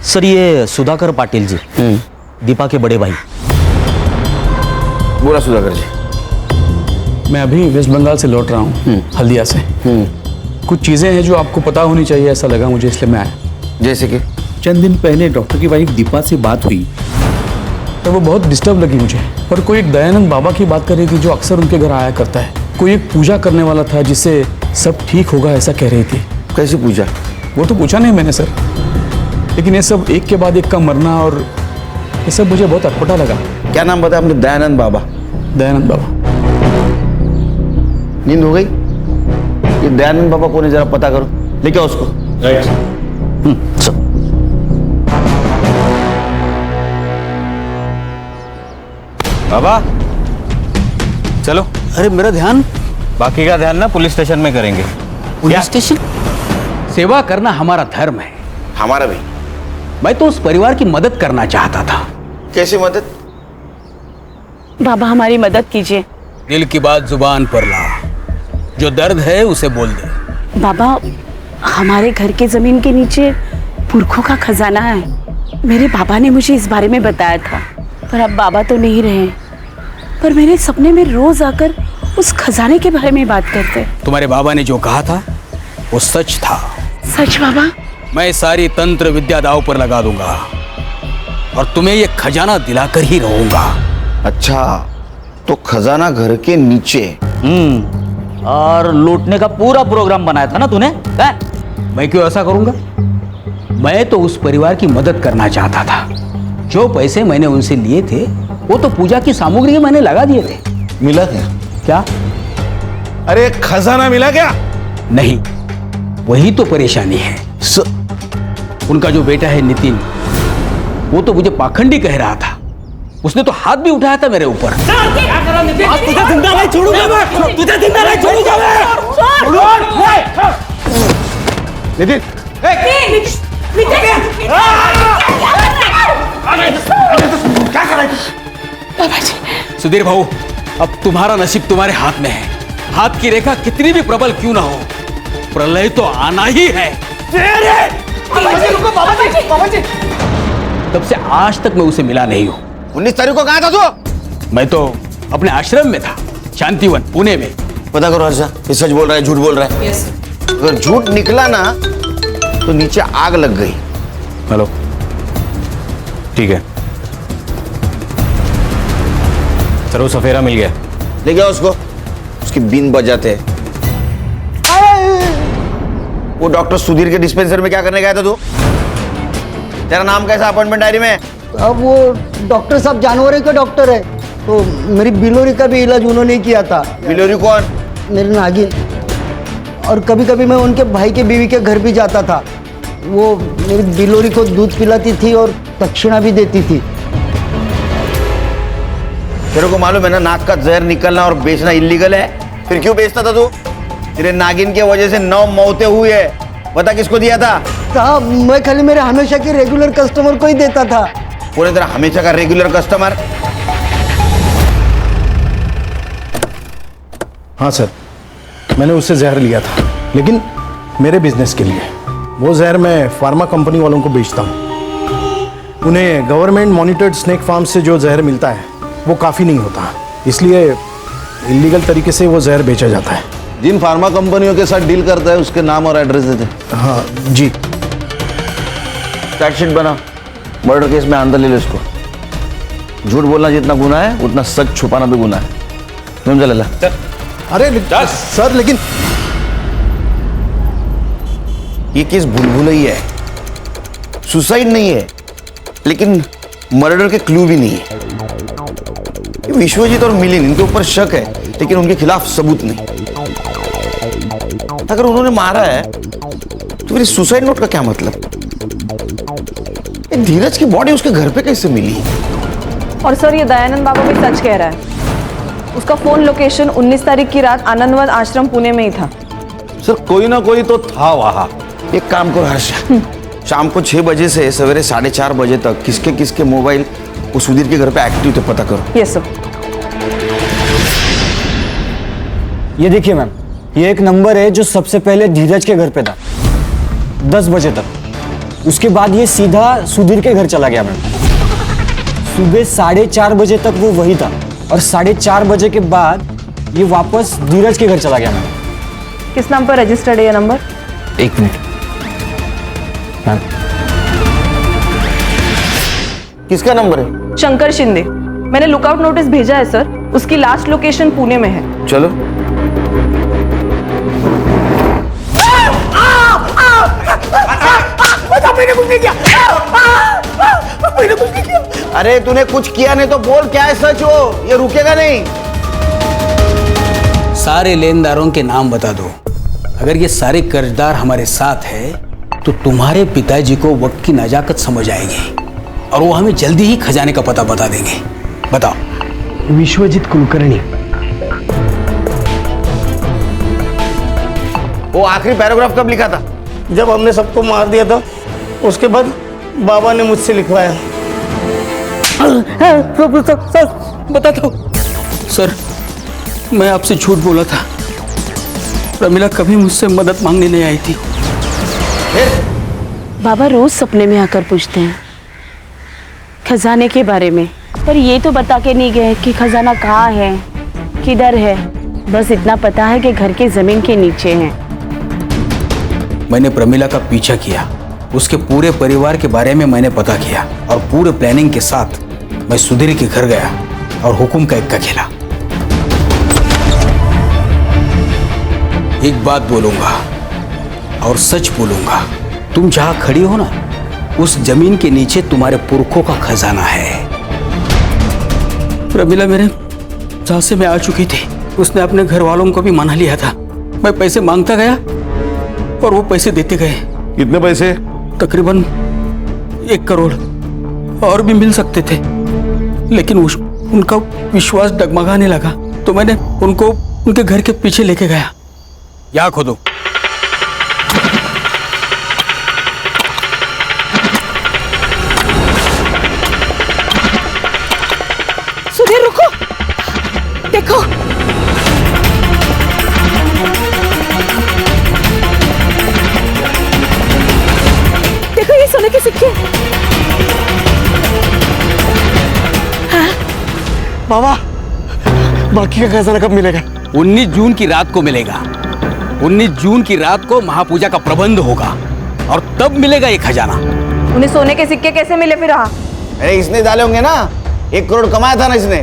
सर ये सुधाकर पाटिल जी, दीपा के बड़े भाई। बोला सुधाकर जी। मैं अभी वेस्ट बंगाल से लौट रहा हूँ, हल्दिया से। कुछ चीज़ें हैं जो आपको पता होनी चाहिए, ऐसा लगा मुझे, इसलिए मैं आया। जैसे कि चंद दिन पहले डॉक्टर की वाइफ दीपा से बात हुई तो वो बहुत डिस्टर्ब लगी मुझे। और कोई एक दयानंद बाबा की बात कर रही थी जो अक्सर उनके घर आया करता है। कोई एक पूजा करने वाला था जिससे सब ठीक होगा ऐसा कह रही थी। कैसी पूजा? वो तो पूछा नहीं मैंने सर, लेकिन ये सब एक के बाद एक का मरना और ये सब मुझे बहुत अटपटा लगा। क्या नाम बताया आपने? दयानंद बाबा। दयानंद बाबा। नींद हो गई? ये दयानंद बाबा कौन है जरा पता करो, लेके आओ उसको। राइट। बाबा चलो। अरे मेरा ध्यान, बाकी का ध्यान ना पुलिस स्टेशन में करेंगे। Police station? सेवा करना हमारा धर्म है। हमारा भी। मैं तो उस परिवार की मदद करना चाहता था। कैसी मदद? बाबा हमारी मदद कीजिए। दिल की बात जुबान पर ला, जो दर्द है उसे बोल दे। बाबा हमारे घर के जमीन के नीचे पुरखों का खजाना है। मेरे बाबा ने मुझे इस बारे में बताया था, पर अब बाबा तो नहीं रहे। पर मेरे सपने में रोज आकर उस खजाने के बारे में बात करते। तुम्हारे बाबा ने जो कहा था वो सच था। सच बाबा? मैं सारी तंत्र विद्या दांव पर लगा दूंगा और तुम्हें ये खजाना दिलाकर ही रहूंगा। अच्छा, तो खजाना घर के नीचे। और लूटने का पूरा प्रोग्राम बनाया था ना तूने? मैं क्यों ऐसा करूंगा? मैं तो उस परिवार की मदद करना चाहता था। जो पैसे मैंने उनसे लिए थे वो तो पूजा की सामग्री मैंने लगा दिए थे। मिला क्या? क्या? अरे खजाना मिला क्या? नहीं, वही तो परेशानी है। उनका जो बेटा है नितिन, वो तो मुझे पाखंडी कह रहा था। उसने तो हाथ भी उठाया था मेरे ऊपर। तुझे जिंदा नहीं छोड़ूंगा मैं, तुझे जिंदा नहीं छोड़ूंगा मैं। नितिन, क्या कर रहे थे? सुधीर भाऊ, अब तुम्हारा नसीब तुम्हारे हाथ में है। हाथ की रेखा कितनी भी प्रबल क्यों ना हो, प्रलय तो आना ही है। बाबा जी। तब से आज तक मैं उसे मिला नहीं हूँ। 19 तारीख को कहा था तू? मैं तो अपने आश्रम में था, शांतिवन पुणे में। पता करो हर्षा, ये सच बोल रहा है झूठ बोल रहा है? अगर झूठ निकला ना तो नीचे आग लग गई। हेलो, ठीक है सर, वो सफेरा मिल गया। ले गया उसको, उसकी बीन बजाते। वो डॉक्टर सुधीर के डिस्पेंसर में क्या करने गया था तू? तेरा नाम कैसा अपॉइंटमेंट डायरी में? अब वो डॉक्टर साहब जानवरों के डॉक्टर है, तो मेरी बिलोरी का भी इलाज उन्होंने किया था। बिलोरी कौन? मेरी नागिन। और कभी कभी मैं उनके भाई के बीवी के घर भी जाता था। वो मेरी बिलोरी को दूध पिलाती थी और दक्षिणा भी देती थी। तेरे को मालूम है ना, नाक का जहर निकलना और बेचना इलीगल है, फिर क्यों बेचता था तू? तेरे नागिन की वजह से 9 मौतें हुई है। बता किसको दिया था? साहब, मैं खाली मेरे हमेशा के रेगुलर कस्टमर को ही देता था। पूरे तेरा हमेशा का रेगुलर कस्टमर? हाँ सर, मैंने उससे जहर लिया था, लेकिन मेरे बिजनेस के लिए। वो जहर मैं फार्मा कंपनी वालों को बेचता हूँ। उन्हें गवर्नमेंट मॉनिटर्ड स्नेक फार्म से जो जहर मिलता है वो काफ़ी नहीं होता, इसलिए इलीगल तरीके से वो जहर बेचा जाता है। जिन फार्मा कंपनियों के साथ डील करता है उसके नाम और एड्रेस देते। हाँ जी। चार्जशीट बना, मर्डर केस में अंदर ले लो इसको। झूठ बोलना जितना गुनाह है उतना सच छुपाना भी गुनाह है। तुम चले ला। अरे सर, लेकिन ये केस भूल है, सुसाइड नहीं है, लेकिन मर्डर के क्लू भी नहीं है। विश्वजीत और मिलिंद, इनके ऊपर शक है, लेकिन उनके खिलाफ सबूत नहीं। अगर उन्होंने मारा है तो फिर सुसाइड नोट का क्या मतलब? धीरज की बॉडी उसके घर पे कैसे मिली? और सर, ये दयानंद बाबा भी सच कह रहा है। उसका फोन लोकेशन 19 तारीख की रात आनंदवन आश्रम पुणे में ही था। सर, कोई ना कोई तो था वहां। एक काम करो हर्ष, शाम को 6 बजे से सवेरे 4:30 बजे तक किसके किसके मोबाइल वो सुधीर के घर पे एक्टिव थे पता करो। Yes sir. ये देखिए मैम, ये एक नंबर है जो सबसे पहले धीरज के घर पे था 10 बजे तक। उसके बाद ये सीधा सुधीर के घर चला गया मैम। सुबह 4:30 बजे तक वो वही था और 4:30 बजे के बाद ये वापस धीरज के घर चला गया मैम। किस नाम पर रजिस्टर्ड है ये नंबर? 1 minute ma'am. किसका नंबर है? शंकर शिंदे। मैंने लुकआउट नोटिस भेजा है सर। उसकी लास्ट लोकेशन पुणे में है। चलो। बचा मैंने कुछ नहीं किया। मैंने कुछ नहीं किया। अरे तूने कुछ किया नहीं तो बोल, क्या है सच वो, ये रुकेगा नहीं। सारे लेनदारों के नाम बता दो। अगर ये सारे कर्जदार हमारे साथ है तो तुम्हारे पिताजी को वक्त की नजाकत समझ आएगी और वो हमें जल्दी ही खजाने का पता बता देंगे। बताओ। विश्वजीत कुलकर्णी। वो आखिरी पैराग्राफ कब लिखा था? जब हमने सबको मार दिया था, उसके बाद बाबा ने मुझसे लिखवाया। बता दो। सर, मैं आपसे झूठ बोला था। प्रमिला कभी मुझसे मदद मांगने नहीं आई थी। बाबा रोज सपने में आकर पूछते हैं खजाने के बारे में, पर ये तो बता के नहीं गए कि खजाना कहाँ है, किधर है। बस इतना पता है कि घर के जमीन के नीचे है। मैंने प्रमिला का पीछा किया, उसके पूरे परिवार के बारे में मैंने पता किया और पूरे प्लानिंग के साथ मैं सुधीर के घर गया और हुकुम का इक्का खेला। एक बात बोलूंगा और सच बोलूंगा, तुम जहां खड़ी हो ना, उस जमीन के नीचे तुम्हारे पुरखों का खजाना है। प्रमिला मेरे झांसे में आ चुकी थी। उसने अपने घर वालों को भी मना लिया था। मैं पैसे मांगता गया और वो पैसे देते गए। कितने पैसे? तकरीबन 1 करोड़। और भी मिल सकते थे, लेकिन उनका विश्वास डगमगाने लगा तो मैंने उनको उनके घर के पीछे लेके गया। या खोदो। सुधीर रुको, देखो। देखो ये सोने के सिक्के। बाबा, बाकी का खजाना कब मिलेगा? 19 जून की रात को मिलेगा। 19 जून की रात को महापूजा का प्रबंध होगा और तब मिलेगा ये खजाना। उन्हें सोने के सिक्के कैसे मिले फिर? अरे इसने डाले होंगे ना, 1 करोड़ कमाया था ना इसने।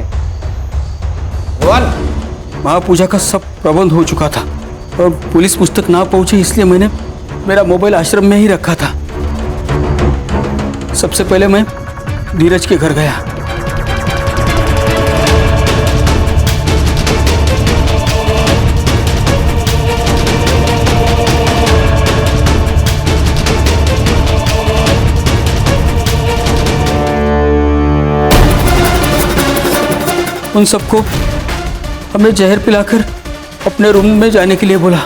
महापूजा का सब प्रबंध हो चुका था और पुलिस पुस्तक ना पहुंची, इसलिए मैंने मेरा मोबाइल आश्रम में ही रखा था। सबसे पहले मैं धीरज के घर गया। उन सबको हमने जहर पिलाकर अपने रूम में जाने के लिए बोला।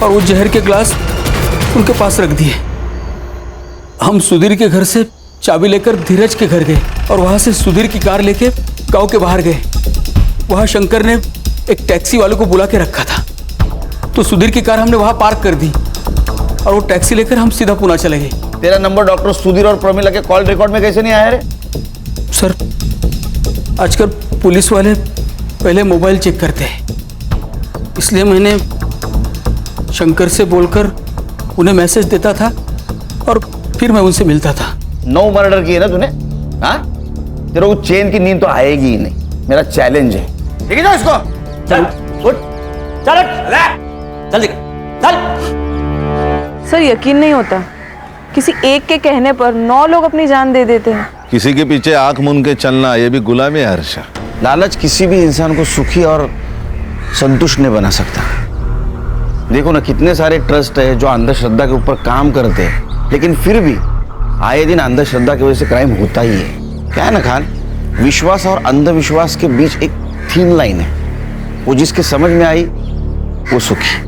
और वो जहर के ग्लास उनके पास रख दिए। हम सुधीर के घर से चाबी लेकर धीरज के घर गए और वहां से सुधीर की कार लेके गांव के बाहर गए। वहां शंकर ने एक टैक्सी वाले को बुला के रखा था, तो सुधीर की कार हमने वहां पार्क कर दी और वो टैक्सी लेकर हम सीधा पुणे चले गए। तेरा नंबर डॉक्टर सुधीर और प्रमिला के कॉल रिकॉर्ड में कैसे नहीं आया रे? सर, आजकल पुलिस वाले पहले मोबाइल चेक करते हैं, इसलिए मैंने शंकर से बोलकर उन्हें मैसेज देता था और फिर मैं उनसे मिलता था। 9 मर्डर किए ना तूने? हाँ, तेरे को चैन की नींद तो आएगी ही नहीं। मेरा चैलेंज है, ठीक है ना? इसको चल उठ, चल चल चल। सर यकीन नहीं होता, किसी एक के कहने पर 9 लोग अपनी जान दे देते हैं। किसी के पीछे आंख मूंद के चलना, ये भी गुलामी है हर्षा। लालच किसी भी इंसान को सुखी और संतुष्ट नहीं बना सकता। देखो ना, कितने सारे ट्रस्ट है जो अंधश्रद्धा के ऊपर काम करते हैं, लेकिन फिर भी आए दिन अंधश्रद्धा की वजह से क्राइम होता ही है। क्या है ना खान, विश्वास और अंधविश्वास के बीच एक थीन लाइन है, वो जिसके समझ में आई वो सुखी।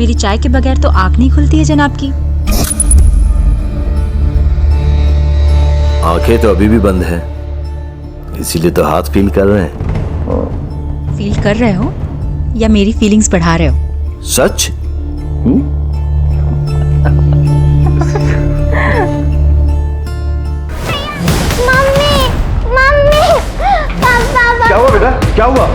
मेरी चाय के बगैर तो आंख नहीं खुलती है जनाब की। आंखें तो अभी भी बंद है, इसीलिए तो हाथ फील कर रहे हैं। फील कर रहे हो या मेरी फीलिंग्स बढ़ा रहे हो? सच? क्या हुआ बेटा, क्या हुआ?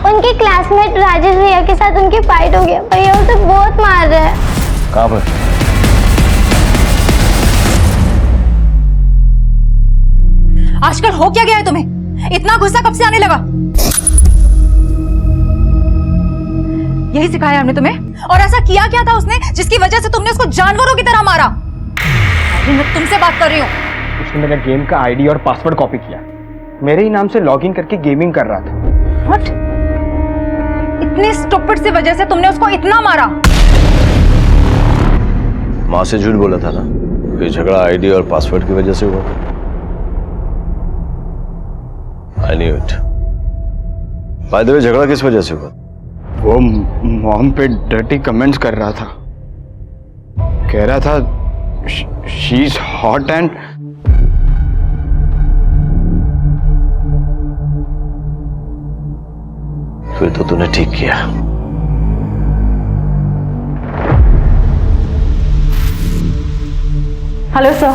उनके क्लासमेट राजेश भैया के साथ उनकी फाइट हो गया। भैया उसे बहुत मार रहे हैं। कहाँ पर? आजकल हो क्या गया है तुम्हें? इतना गुस्सा कब से आने लगा? यही सिखाया हमने तुम्हें? और ऐसा किया क्या था उसने जिसकी वजह से तुमने उसको जानवरों की तरह मारा? अभी मैं तुमसे बात कर रही हूँ। उसने मेरा गेम का आईडी और पासवर्ड कॉपी किया, मेरे ही नाम से लॉगिन करके गेमिंग कर रहा था। What? इतनी स्टूपिड सी वजह से तुमने उसको इतना मारा? माँ से झूठ बोला था ना, ये झगड़ा आईडी और पासवर्ड की वजह से हुआ। I knew it. By the way, झगड़ा किस वजह से हुआ? वो मॉम पे डर्टी कमेंट्स कर रहा था, कह रहा था शी इज हॉट एंड फिर तो तूने ठीक किया। हेलो सर,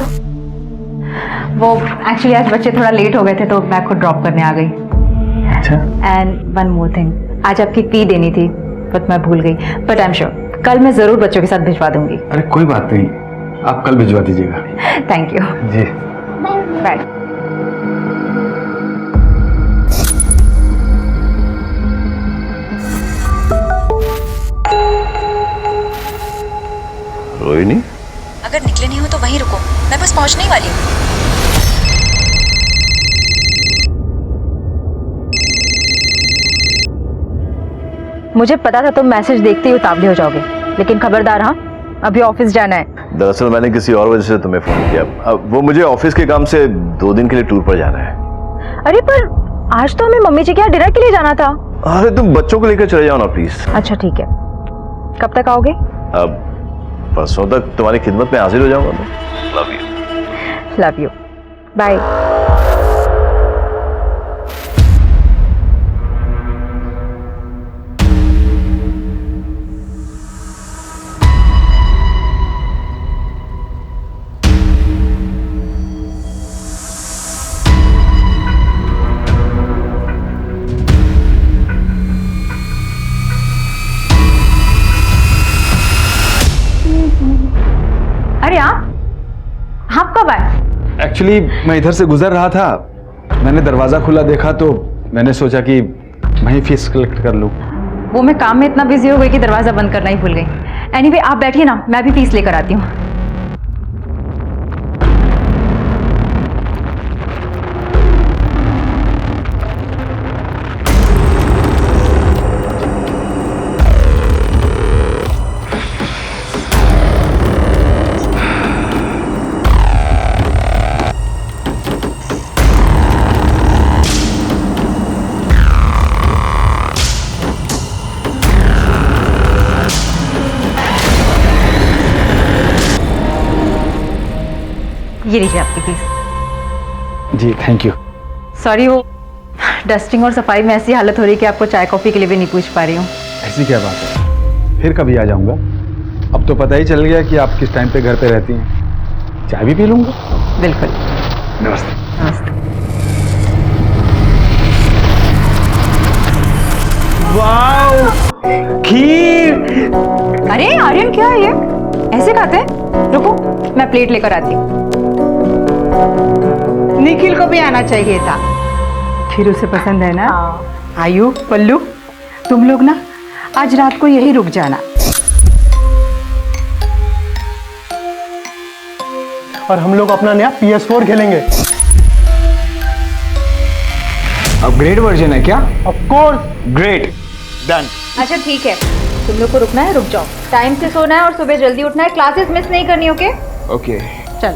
वो एक्चुअली आज बच्चे थोड़ा लेट हो गए थे तो मैं खुद ड्रॉप करने आ गई। एंड वन मोर थिंग, आज आपकी फी देनी थी बट मैं भूल गई, बट आई एम श्योर कल मैं जरूर बच्चों के साथ भिजवा दूंगी। अरे कोई बात नहीं, आप कल भिजवा दीजिएगा। थैंक यू जी। बाय। रोहिणी, अगर निकले नहीं हो तो वहीं रुको, मैं बस पहुंचने ही वाली हूँ। मुझे पता था तुम मैसेज देखते ही उतावले हो जाओगे, लेकिन खबरदार हाँ, अभी ऑफिस जाना है। दरअसल मैंने किसी और वजह से तुम्हें फोन किया। अब वो मुझे ऑफिस के काम से 2 दिन के लिए टूर पर जाना है। अरे पर आज तो हमें मम्मी जी के यहाँ डिनर के लिए जाना था। अरे तुम बच्चों को लेकर चले जाओ ना प्लीज। अच्छा ठीक है, कब तक आओगे? अब परसों तक तुम्हारी खिदमत में हाजिर हो जाऊंगा मैं। Love you. Love you, bye. अरे आप कब आए? एक्चुअली मैं इधर से गुजर रहा था, मैंने दरवाजा खुला देखा तो मैंने सोचा कि वहीं फीस कलेक्ट कर लूं। वो मैं काम में इतना बिजी हो गई कि दरवाजा बंद करना ही भूल गई। एनीवे आप बैठिए ना, मैं भी फीस लेकर आती हूँ। ये लीजिए आपकी फीस। जी थैंक यू। सॉरी, वो डस्टिंग और सफाई में ऐसी हालत हो रही है कि आपको चाय कॉफी के लिए भी नहीं पूछ पा रही हूँ। ऐसी क्या बात है, फिर कभी आ जाऊंगा। अब तो पता ही चल गया कि आप किस टाइम पे घर पे रहती हैं। चाय भी पी लूंगा। बिल्कुल। नमस्ते। नमस्ते। वाओ, खीर। अरे आर्यन क्या है ये, ऐसे खाते हैं? रुको मैं प्लेट लेकर आती हूँ। निखिल को भी आना चाहिए था। खीर उसे पसंद है ना? आयु, पल्लू, तुम लोग ना आज रात को यही रुक जाना। और हम लोग अपना नया PS4 खेलेंगे। अपग्रेड वर्जन है क्या? Of course. Great, done. अच्छा ठीक है, तुम लोग को रुकना है रुक जाओ, टाइम से सोना है और सुबह जल्दी उठना है, क्लासेस मिस नहीं करनी। Okay okay. चल।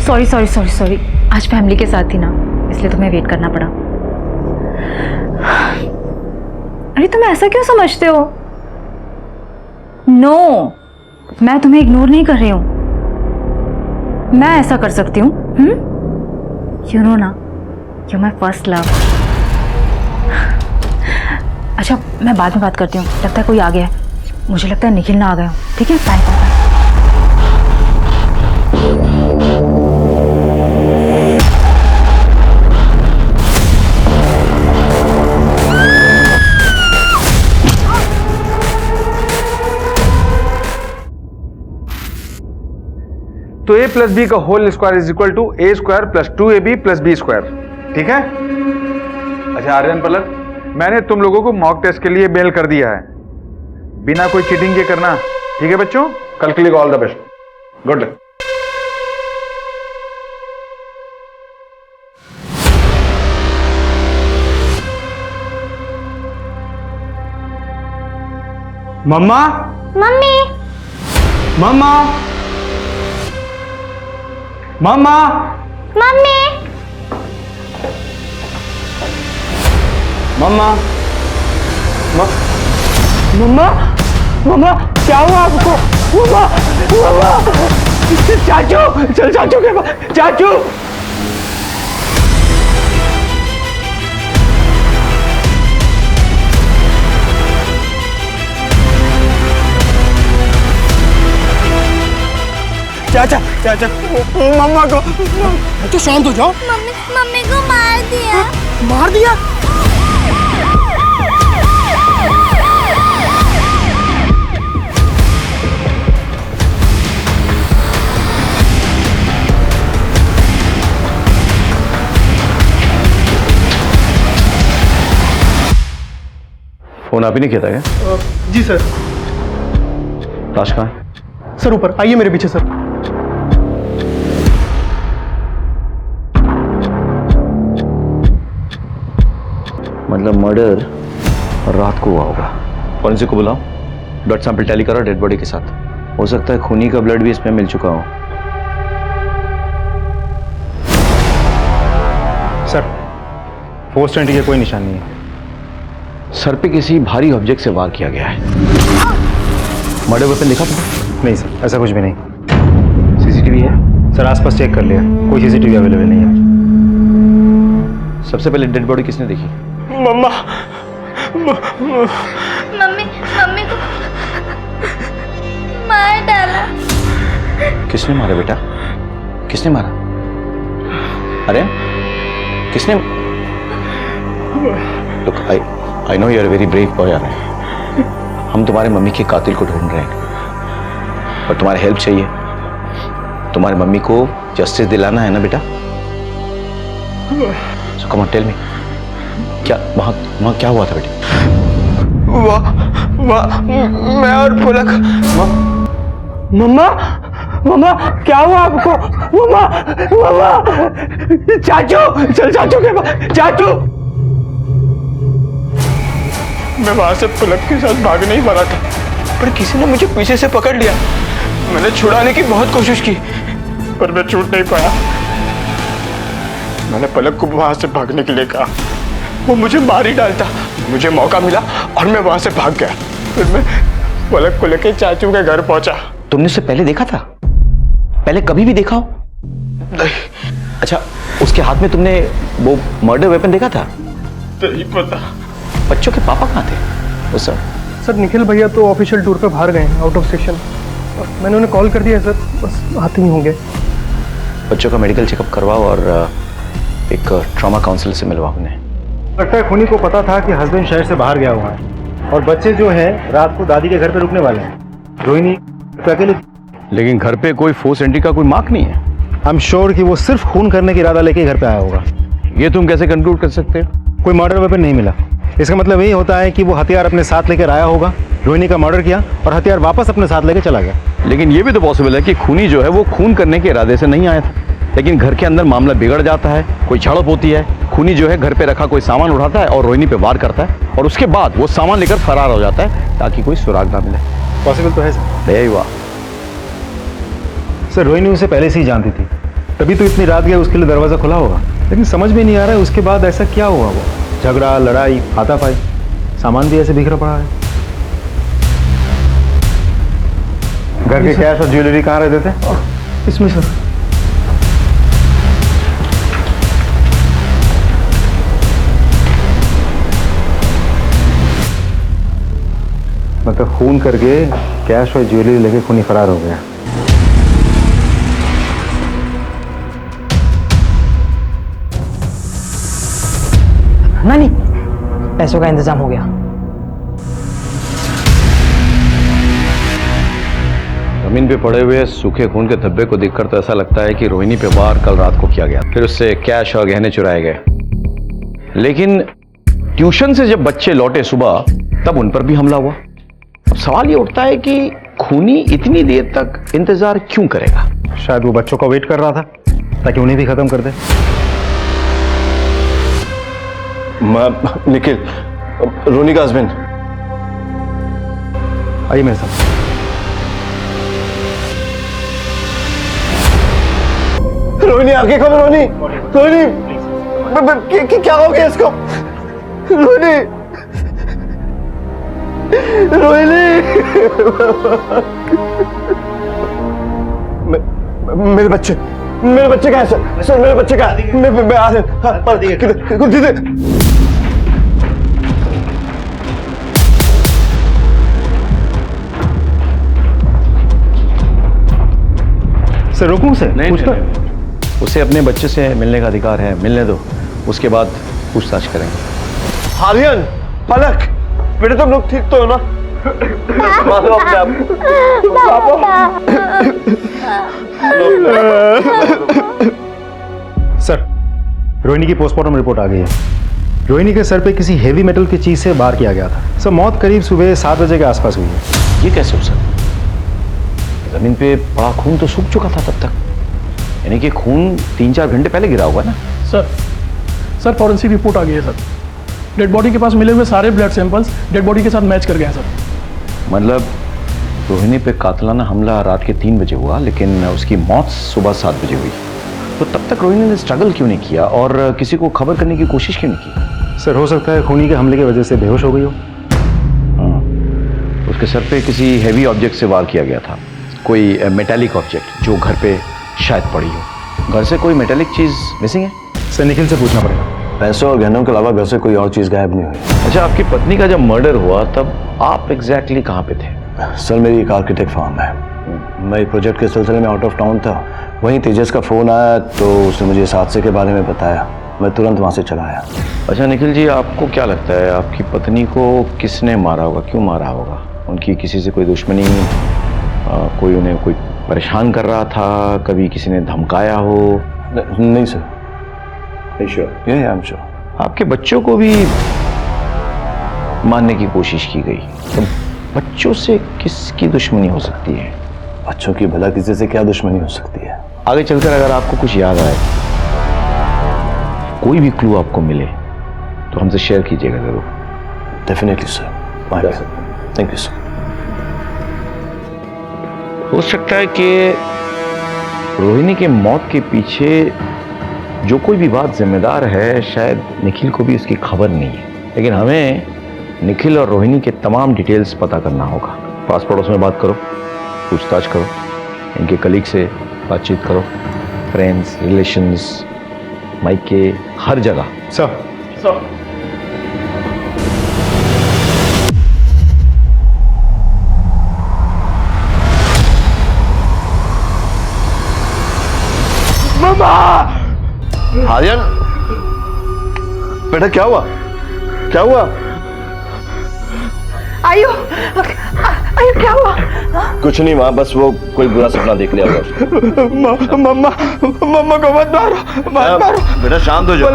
सॉरी सॉरी सॉरी सॉरी, आज फैमिली के साथ थी ना, इसलिए तुम्हें वेट करना पड़ा। अरे तुम ऐसा क्यों समझते हो? नो, मैं तुम्हें इग्नोर नहीं कर रही हूँ। मैं ऐसा कर सकती हूँ, यू नो ना, यू माई फर्स्ट लव। अच्छा, मैं बाद में बात करती हूँ, लगता है कोई आ गया है। मुझे लगता है निखिल ना आ गया हो। ठीक है, बाय बाय। तो a प्लस बी का whole square is equal to a square plus 2ab plus B square. ठीक है? अच्छा आर्यन पलक, मैंने तुम लोगों को मॉक टेस्ट के लिए मेल कर दिया है, बिना कोई चीटिंग के करना। ठीक है बच्चों, कल के लिए all the best, good luck. Mamma, mummy, mamma, mamma, mummy, mamma, mamma, mamma, क्या हुआ आपको? मम्मा, मम्मा, चाचू, चल चाचू के पास, चाचू। चाचा, चाचा, मम्मा को। तो शांत हो जाओ। मम्मी, मम्मी को मार दिया। मार दिया? फोन आप ही ने किया था क्या? जी सर। लाश कहाँ है? सर ऊपर आइए मेरे पीछे सर। मतलब मर्डर रात को हुआ होगा। फॉरेंसिक को बुलाओ, ब्लड सैंपल टैली करो डेड बॉडी के साथ। हो सकता है खूनी का ब्लड भी इसमें मिल चुका हो। सर, 420 के कोई निशान नहीं है। सर पे किसी भारी ऑब्जेक्ट से वार किया गया है। मर्डर वेपन देखा तुमने? नहीं सर, ऐसा कुछ भी नहीं। सीसीटीवी है सर, आसपास चेक कर लिया, कोई सीसीटीवी अवेलेबल नहीं है। सबसे पहले डेड बॉडी किसने देखी? मम्मा, मम्मी, मम्मी को मार डाला। किसने मारा बेटा? किसने मारा? अरे किसने? Look, I know you are a very brave boy, Aryan. हम तुम्हारे मम्मी के कातिल को ढूंढ रहे हैं और तुम्हारी हेल्प चाहिए। तुम्हारी मम्मी को जस्टिस दिलाना है ना बेटा? So come on, tell me, क्या वहाँ क्या हुआ था बेटा? मैं और पुलक। मम्मा, मम्मा, क्या हुआ आपको? मम्मा, मम्मा, चाचू, चल चाचू के पास, चाचू। मैं वहां से पुलक के साथ भागने ही वाला था, पर किसी ने मुझे पीछे से पकड़ लिया। मैंने छुड़ाने की बहुत कोशिश की, पर मैं छूट नहीं पाया। मैंने पलक को वहां से भागने के लिए कहा, वो मुझे मार ही डालता। मुझे मौका मिला और मैं वहां से भाग गया। फिर मैं पलक को लेकर चाचू के घर पहुंचा। तुमने उसे पहले देखा था? पहले कभी भी देखा हो? नहीं। अच्छा, उसके हाथ में तुमने वो मर्डर वेपन देखा था? नहीं पता। बच्चों के पापा कहाँ थे उस समय? सर निखिल भैया तो ऑफिशियल टूर पे बाहर गए, आउट ऑफ स्टेशन। मैंने उन्हें कॉल कर दिया सर, बस आते ही होंगे। बच्चों का मेडिकल चेकअप करवाओ और एक ट्रॉमा काउंसलर से मिलवाओ उन्हें। लगता है खूनी को पता था कि हस्बैंड शहर से बाहर गया हुआ है और बच्चे जो है रात को दादी के घर पे रुकने वाले हैं। रोहिणी तो अकेले, लेकिन घर पे कोई फोर्स एंट्री का कोई मार्क नहीं है। आई एम श्योर कि वो सिर्फ खून करने का इरादा लेके घर पे आया होगा। ये तुम कैसे कंक्लूड कर सकते हो? कोई मर्डर वेपन नहीं मिला, इसका मतलब यही होता है कि वो हथियार अपने साथ लेकर आया होगा, रोहिणी का मर्डर किया और हथियार वापस अपने साथ लेकर चला गया। लेकिन ये भी तो पॉसिबल है कि खूनी जो है वो खून करने के इरादे से नहीं आया था, लेकिन घर के अंदर मामला बिगड़ जाता है, कोई झड़प होती है, खूनी जो है घर पे रखा कोई सामान उठाता है और रोहिणी पे वार करता है और उसके बाद वो सामान लेकर फरार हो जाता है ताकि कोई सुराग ना मिले। पॉसिबल तो है सर। यही हुआ सर, रोहिणी उसे पहले से ही जानती थी, तभी तो इतनी रात गया उसके लिए दरवाजा खुला होगा। लेकिन समझ में नहीं आ रहा है उसके बाद ऐसा क्या हुआ। वो झगड़ा, लड़ाई, हाथापाई, सामान भी ऐसे बिखरा पड़ा है। घर के कैश और ज्वेलरी कहाँ रहते थे? इसमें सर। मतलब खून करके कैश और ज्वेलरी लेके खूनी फरार हो गया। नानी, पैसों का इंतजाम हो गया। जमीन पे पड़े हुए सूखे खून के धब्बे को देखकर तो ऐसा लगता है कि रोहिणी पे वार कल रात को किया गया, फिर उससे कैश और गहने चुराए गए। लेकिन ट्यूशन से जब बच्चे लौटे सुबह, तब उन पर भी हमला हुआ। अब सवाल ये उठता है कि खूनी इतनी देर तक इंतजार क्यों करेगा? शायद वो बच्चों का वेट कर रहा था ताकि उन्हें भी खत्म कर दे। निखिल, रोनी का हस्बैंड। आइए मेरे साथ। रोहिणी आगे खबर। रोहिणी, रोहिणी क्या हो गया इसको? रोहिणी, रोहिणी, मेरे बच्चे कहाँ है सर? मेरे बच्चे कहाँ है? मैं आ रहे। सर रोकूं से? नहीं, उसे अपने बच्चे से मिलने का अधिकार है, मिलने दो, उसके बाद पूछताछ करेंगे। आर्यन, पलक, बेटे तुम लोग ठीक तो हो ना? मानो अपने आप। सर, रोहिणी की पोस्टमार्टम रिपोर्ट आ गई है। रोहिणी के सर पे किसी हेवी मेटल की चीज से वार किया गया था। सर मौत करीब सुबह 7 बजे के आसपास हुई है। ये कैसे हो सकता? जमीन पे पड़ा खून तो सूख चुका था तब तक, यानी कि खून 3-4 घंटे पहले गिरा होगा ना? सर फॉरेंसिक रिपोर्ट आ गई है सर। डेड बॉडी के पास मिले हुए सारे ब्लड सैंपल्स डेड बॉडी के साथ मैच कर गए हैं सर। मतलब रोहिणी पे कातिलाना हमला रात के 3 बजे हुआ, लेकिन उसकी मौत सुबह 7 बजे हुई। तो तब तक रोहिणी ने स्ट्रगल क्यों नहीं किया और किसी को खबर करने की कोशिश क्यों नहीं की? सर हो सकता है खूनी के हमले की वजह से बेहोश हो गई हो। उसके सर पे किसी हैवी ऑब्जेक्ट से वार किया गया था, कोई मेटालिक ऑब्जेक्ट जो घर पे शायद पड़ी हो। घर से कोई मेटालिक चीज मिसिंग है? सर निखिल से पूछना पड़ेगा। पैसों और गहनों के अलावा घर से कोई और चीज गायब नहीं हुई। अच्छा, आपकी पत्नी का जब मर्डर हुआ तब आप एग्जैक्टली कहाँ पे थे? सर मेरी एक आर्किटेक्ट फर्म है, मैं एक प्रोजेक्ट के सिलसिले में आउट ऑफ टाउन था। वहीं तेजस का फोन आया तो उसने मुझे इस हादसे के बारे में बताया, मैं तुरंत वहाँ से चला आया। अच्छा निखिल जी, आपको क्या लगता है आपकी पत्नी को किसने मारा होगा, क्यों मारा होगा? उनकी किसी से कोई दुश्मनी, कोई उन्हें कोई परेशान कर रहा था, कभी किसी ने धमकाया हो? नहीं सर। I am sure. आपके बच्चों को भी मारने की कोशिश की गई, तो बच्चों से किसकी दुश्मनी हो सकती है? बच्चों की भला किसी से क्या दुश्मनी हो सकती है? आगे चलकर अगर आपको कुछ याद आए, कोई भी क्लू आपको मिले, तो हमसे शेयर कीजिएगा जरूर। Definitely sir. Thank you sir. हो सकता है कि रोहिणी के मौत के पीछे जो कोई भी बात जिम्मेदार है, शायद निखिल को भी उसकी खबर नहीं है, लेकिन हमें निखिल और रोहिणी के तमाम डिटेल्स पता करना होगा। पास पड़ोस में बात करो, पूछताछ करो, इनके कलीग से बातचीत करो, फ्रेंड्स, रिलेशंस, मायके, हर जगह। सर मामा! आर्यन, बेटा क्या हुआ? क्या हुआ? आयु क्या हुआ? कुछ नहीं माँ, बस वो कोई बुरा सपना देख लिया होगा। मम्मा को मत मारो, मत मारो। बेटा शांत हो जाओ,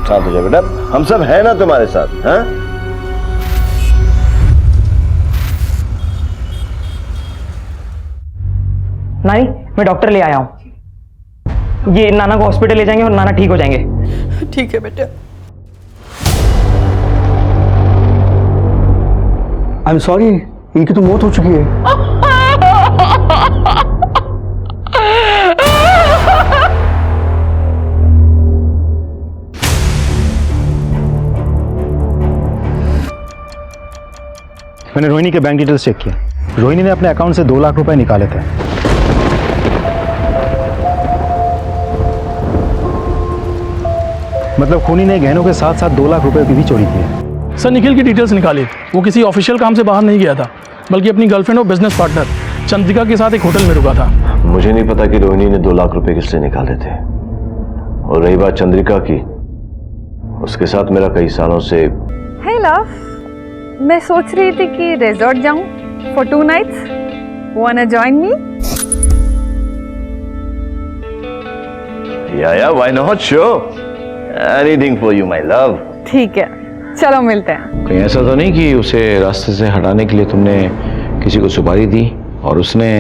शांत हो जाओ बेटा, हम सब हैं ना तुम्हारे साथ, हैं? नानी, मैं डॉक्टर ले आया हूँ। ये नाना को हॉस्पिटल ले जाएंगे और नाना ठीक हो जाएंगे। ठीक है बेटा। आई एम सॉरी, इनकी तो मौत हो चुकी है। मैंने रोहिणी के बैंक डिटेल्स चेक किए, रोहिणी ने अपने अकाउंट से 2 लाख रुपए निकाले थे। मतलब खूनी ने गहनों के साथ साथ 2 लाख रुपए की भी चोरी की है। सर निखिल की डिटेल्स निकाली। वो किसी ऑफिशियल काम से बाहर नहीं गया था, बल्कि अपनी गर्लफ्रेंड और बिजनेस पार्टनर चंद्रिका के साथ एक होटल में रुका था। मुझे नहीं पता कि रोहिणी ने 2 लाख रुपए किससे निकाले थे। और रही बात चंद्रिका की, उसके साथ मेरा कई सालों से। हे लव, मैं सोच रही थी कि रिजॉर्ट जाऊं for 2 nights. Wanna join me? या why not, sure, anything for you my love. ठीक है, चलो मिलते हैं। कहीं ऐसा तो नहीं कि उसे रास्ते से हटाने के लिए तुमने किसी को सुपारी दी और उसने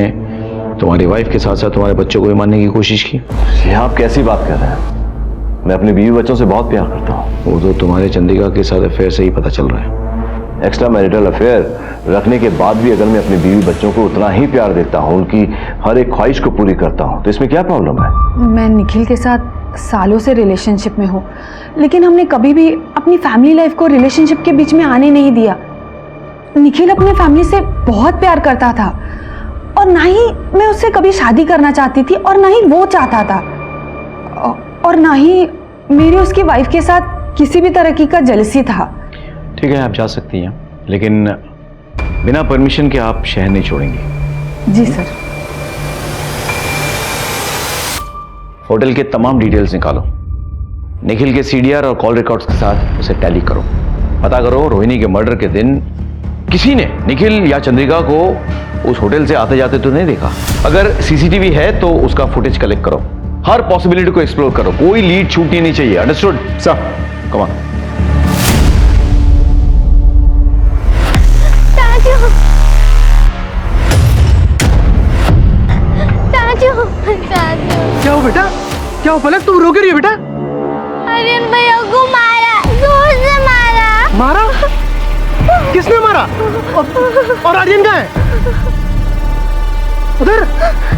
तुम्हारी वाइफ के साथ साथ तुम्हारे बच्चों को भी मारने की कोशिश की? ये आप कैसी बात कर रहे हैं? मैं अपनी बीवी बच्चों से बहुत प्यार करता हूँ। वो तो तुम्हारे चंद्रिका के साथ अफेयर से ही पता चल रहा है। एक्स्ट्रा मैरिटल अफेयर रखने के बाद भी अगर मैं अपनी बीवी बच्चों को उतना ही प्यार देता हूँ, उनकी हर एक ख्वाहिश को पूरी करता हूँ, तो इसमें क्या प्रॉब्लम है? मैं निखिल के साथ सालों से रिलेशनशिप में हूँ, लेकिन हमने कभी भी अपनी फैमिली लाइफ को रिलेशनशिप के बीच में आने नहीं दिया। निखिल अपने फैमिली से बहुत प्यार करता था और ना ही मैं उससे कभी शादी करना चाहती थी और ना ही वो चाहता था, और ना ही मेरी उसकी वाइफ के साथ किसी भी तरह का जेलसी था। ठीक है, आप जा सकती हैं, लेकिन बिना परमिशन के आप शहर नहीं छोड़ेंगे। जी सर। होटल के तमाम डिटेल्स निकालो, निखिल के सीडीआर और कॉल रिकॉर्ड्स के साथ उसे टैली करो। पता करो रोहिणी के मर्डर के दिन किसी ने निखिल या चंद्रिका को उस होटल से आते जाते तो नहीं देखा। अगर सीसीटीवी है तो उसका फुटेज कलेक्ट करो, हर पॉसिबिलिटी को एक्सप्लोर करो, कोई लीड छूटनी नहीं चाहिए। Understood sir? Come on. क्या हो बेटा? क्या हो पलक, तुम रो के रही हो बेटा? आर्यन भैया को मारा, जोर से मारा। मारा? किसने मारा? और आर्यन कहाँ है? उधर?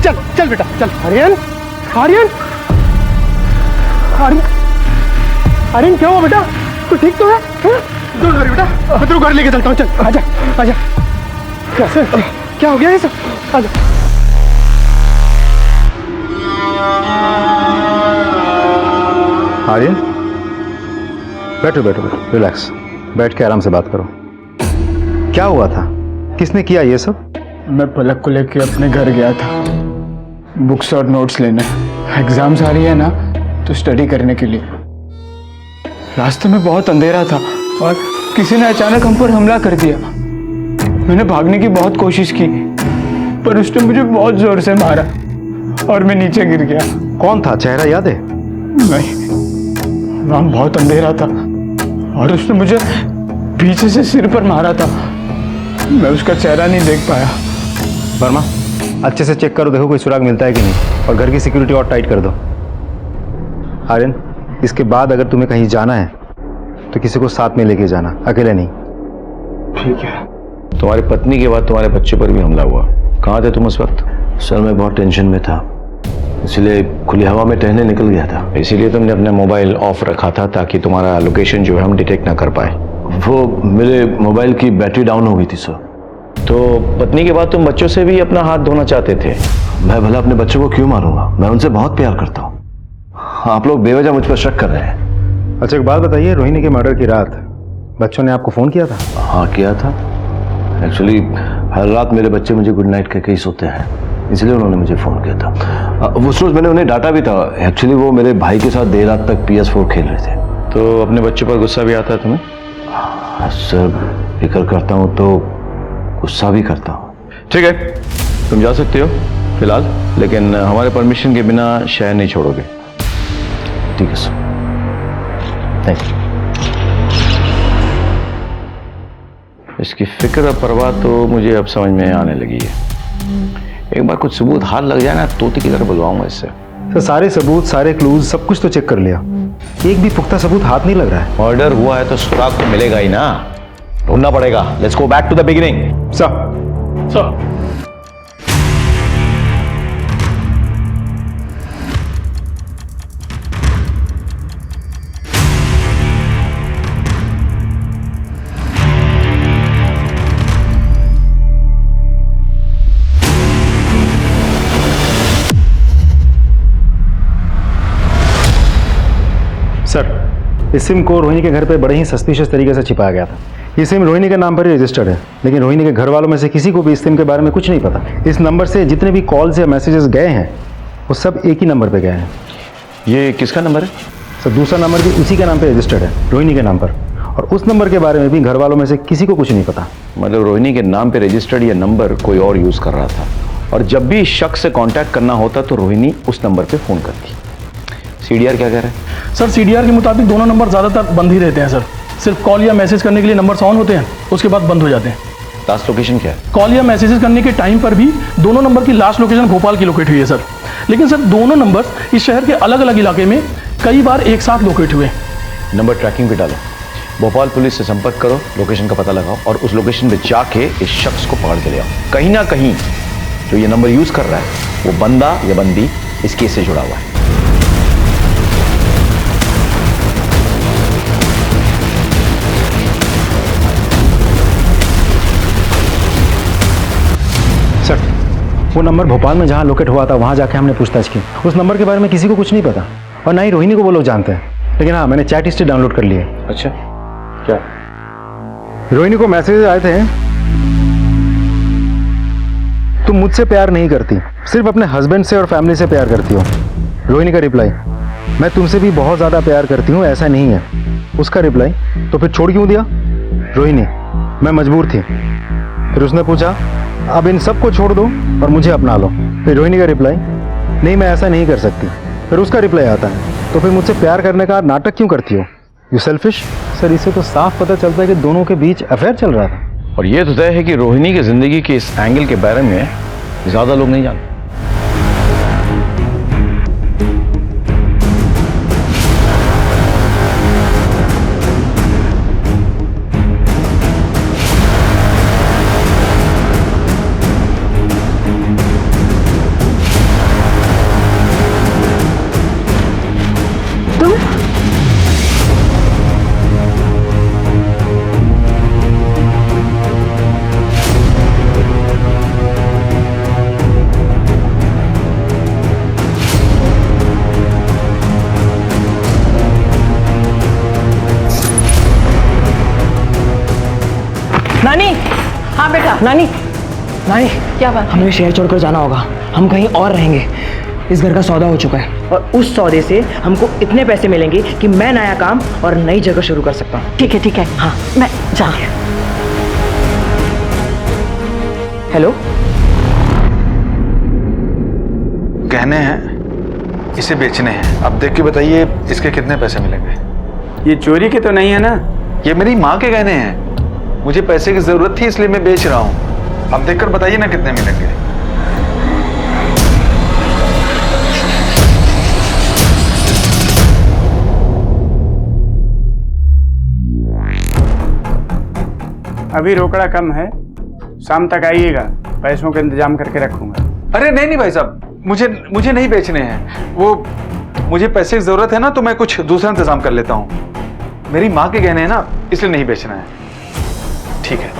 चल चल बेटा चल। आर्यन, आर्यन, आर्यन, आर्यन क्या हुआ बेटा? तू ठीक तो है? डोंट वरी बेटा, मैं तेरे घर लेके चलता हूँ। चल आजा आजा। कैसे, क्या हो गया ये सब? आजा। आर्यन, बैठो बैठो बैठो, रिलैक्स, बैठ के आराम से बात करो। क्या हुआ था? किसने किया ये सब? मैं पलक को लेके अपने घर गया था बुक्स और नोट्स लेने। एग्जाम्स आ रही है ना, तो स्टडी करने के लिए। रास्ते में बहुत अंधेरा था और किसी ने अचानक हम पर हमला कर दिया। मैंने भागने की बहुत कोशिश की, पर उसने मुझे बहुत जोर से मारा और मैं नीचे गिर गया। कौन था? चेहरा याद है? नहीं, वहां बहुत अंधेरा था और उसने मुझे पीछे से सिर पर मारा था। मैं उसका चेहरा नहीं देख पाया। वर्मा, अच्छे से चेक करो, देखो कोई सुराग मिलता है कि नहीं, और घर की सिक्योरिटी और टाइट कर दो। आर्यन, इसके बाद अगर तुम्हें कहीं जाना है तो किसी को साथ में लेके जाना, अकेले नहीं। ठीक है। तुम्हारी पत्नी के बाद तुम्हारे बच्चों पर भी हमला हुआ, कहाँ थे तुम उस वक्त? सर मैं बहुत टेंशन में था, इसलिए खुली हवा में टहलने निकल गया था। इसीलिए तुमने अपना मोबाइल ऑफ रखा था ताकि तुम्हारा लोकेशन जो है हम डिटेक्ट ना कर पाए। वो मेरे मोबाइल की बैटरी डाउन हो गई थी सर। तो पत्नी के बाद तुम बच्चों से भी अपना हाथ धोना चाहते थे? मैं भला अपने बच्चों को क्यों मारूंगा? मैं उनसे बहुत प्यार करता हूँ। आप लोग बेवजह मुझ पर शक कर रहे हैं। अच्छा एक बात बताइए, रोहिणी के मर्डर की रात बच्चों ने आपको फोन किया था? हाँ किया था। एक्चुअली हर रात मेरे बच्चे मुझे गुड नाइट कह के ही सोते हैं, इसलिए उन्होंने मुझे फ़ोन किया था। उस रोज़ मैंने उन्हें डांटा भी था। एक्चुअली वो मेरे भाई के साथ देर रात तक PS4 खेल रहे थे। तो अपने बच्चों पर गुस्सा भी आता है तुम्हें? सर फिक्र करता हूँ तो गुस्सा भी करता हूँ। ठीक है, तुम जा सकते हो फिलहाल, लेकिन हमारे परमिशन के बिना शहर नहीं छोड़ोगे। ठीक है सर, थैंक यू। इसकी फिक्र और परवाह तो मुझे अब समझ में आने लगी है। एक बार कुछ सबूत हाथ लग जाए ना, तोते की तरह बुलवाऊंगा इससे। सर सारे सबूत, सारे क्लूज, सब कुछ तो चेक कर लिया, एक भी पुख्ता सबूत हाथ नहीं लग रहा है। मर्डर हुआ है तो सुराग तो मिलेगा ही ना, ढूंढना पड़ेगा। Let's go back to the beginning. Sir इस सिम को रोहिणी के घर पे बड़े ही सस्पिशियस तरीके से छिपाया गया था। ये सिम रोहिणी के नाम पर ही रजिस्टर्ड है, लेकिन रोहिणी के घर वालों में से किसी को भी इस सिम के बारे में कुछ नहीं पता। इस नंबर से जितने भी कॉल्स या मैसेजेस गए हैं वो सब एक ही नंबर पे गए हैं। ये किसका नंबर है? सर दूसरा नंबर भी उसी के नाम पे रजिस्टर्ड है, रोहिणी के नाम पर, और उस नंबर के बारे में भी घर वालों में से किसी को कुछ नहीं पता। मतलब रोहिणी के नाम पे रजिस्टर्ड ये नंबर कोई और यूज कर रहा था, और जब भी शख्स से कांटेक्ट करना होता तो रोहिणी उस नंबर पे फोन करती। सीडीआर क्या कह रहा है? सर सीडीआर के मुताबिक दोनों नंबर ज़्यादातर बंद ही रहते हैं सर। सिर्फ कॉल या मैसेज करने के लिए नंबर ऑन होते हैं, उसके बाद बंद हो जाते हैं। लास्ट लोकेशन क्या है? कॉल या मैसेजेस करने के टाइम पर भी दोनों नंबर की लास्ट लोकेशन भोपाल की लोकेट हुई है सर। लेकिन सर दोनों नंबर इस शहर के अलग अलग इलाके में कई बार एक साथ लोकेट हुए। नंबर ट्रैकिंग पे डालो, भोपाल पुलिस से संपर्क करो, लोकेशन का पता लगाओ और उस लोकेशन पे जाके इस शख्स को पकड़ के ले आओ। कहीं ना कहीं जो ये नंबर यूज कर रहा है वो बंदा या बंदी इस केस से जुड़ा हुआ है। सर वो नंबर भोपाल में जहाँ लोकेट हुआ था वहाँ जाके हमने पूछताछ की। उस नंबर के बारे में किसी को कुछ नहीं पता और ना ही रोहिणी को वो लोग जानते हैं। लेकिन हाँ, मैंने चैट हिस्ट्री डाउनलोड कर ली है। अच्छा, क्या? रोहिणी को मैसेज आए थे, तुम मुझसे प्यार नहीं करती, सिर्फ अपने हस्बैंड से और फैमिली से प्यार करती हो। रोहिणी का रिप्लाई, मैं तुमसे भी बहुत ज़्यादा प्यार करती हूँ, ऐसा नहीं है। उसका रिप्लाई, तो फिर छोड़ क्यों दिया? रोहिणी, मैं मजबूर थी। फिर उसने पूछा, अब इन सबको छोड़ दो और मुझे अपना लो। फिर रोहिणी का रिप्लाई, नहीं मैं ऐसा नहीं कर सकती। फिर उसका रिप्लाई आता है, तो फिर मुझसे प्यार करने का नाटक क्यों करती हो? You selfish. सर इससे तो साफ पता चलता है कि दोनों के बीच अफेयर चल रहा था। और ये तो तय है कि रोहिणी की जिंदगी के इस एंगल के बारे में ज्यादा लोग नहीं जानते। नानी, हाँ बेटा। नानी, नानी, क्या बात? हमें शहर छोड़कर जाना होगा, हम कहीं और रहेंगे। इस घर का सौदा हो चुका है और उस सौदे से हमको इतने पैसे मिलेंगे कि मैं नया काम और नई जगह शुरू कर सकता हूँ। ठीक है, हाँ, मैं जाऊँ। हेलो, गहने हैं, इसे बेचने हैं। अब देख के बताइए इसके कितने पैसे मिलेंगे। ये चोरी के तो नहीं है ना? ये मेरी माँ के गहने हैं, मुझे पैसे की जरूरत थी इसलिए मैं बेच रहा हूँ। अब देखकर बताइए ना कितने मिलेंगे। अभी रोकड़ा कम है, शाम तक आइएगा, पैसों का इंतजाम करके रखूंगा। अरे नहीं भाई साहब, मुझे नहीं बेचने हैं। वो मुझे पैसे की जरूरत है ना, तो मैं कुछ दूसरा इंतजाम कर लेता हूँ। मेरी माँ के गहने हैं ना, इसलिए नहीं बेचना है। ठीक है,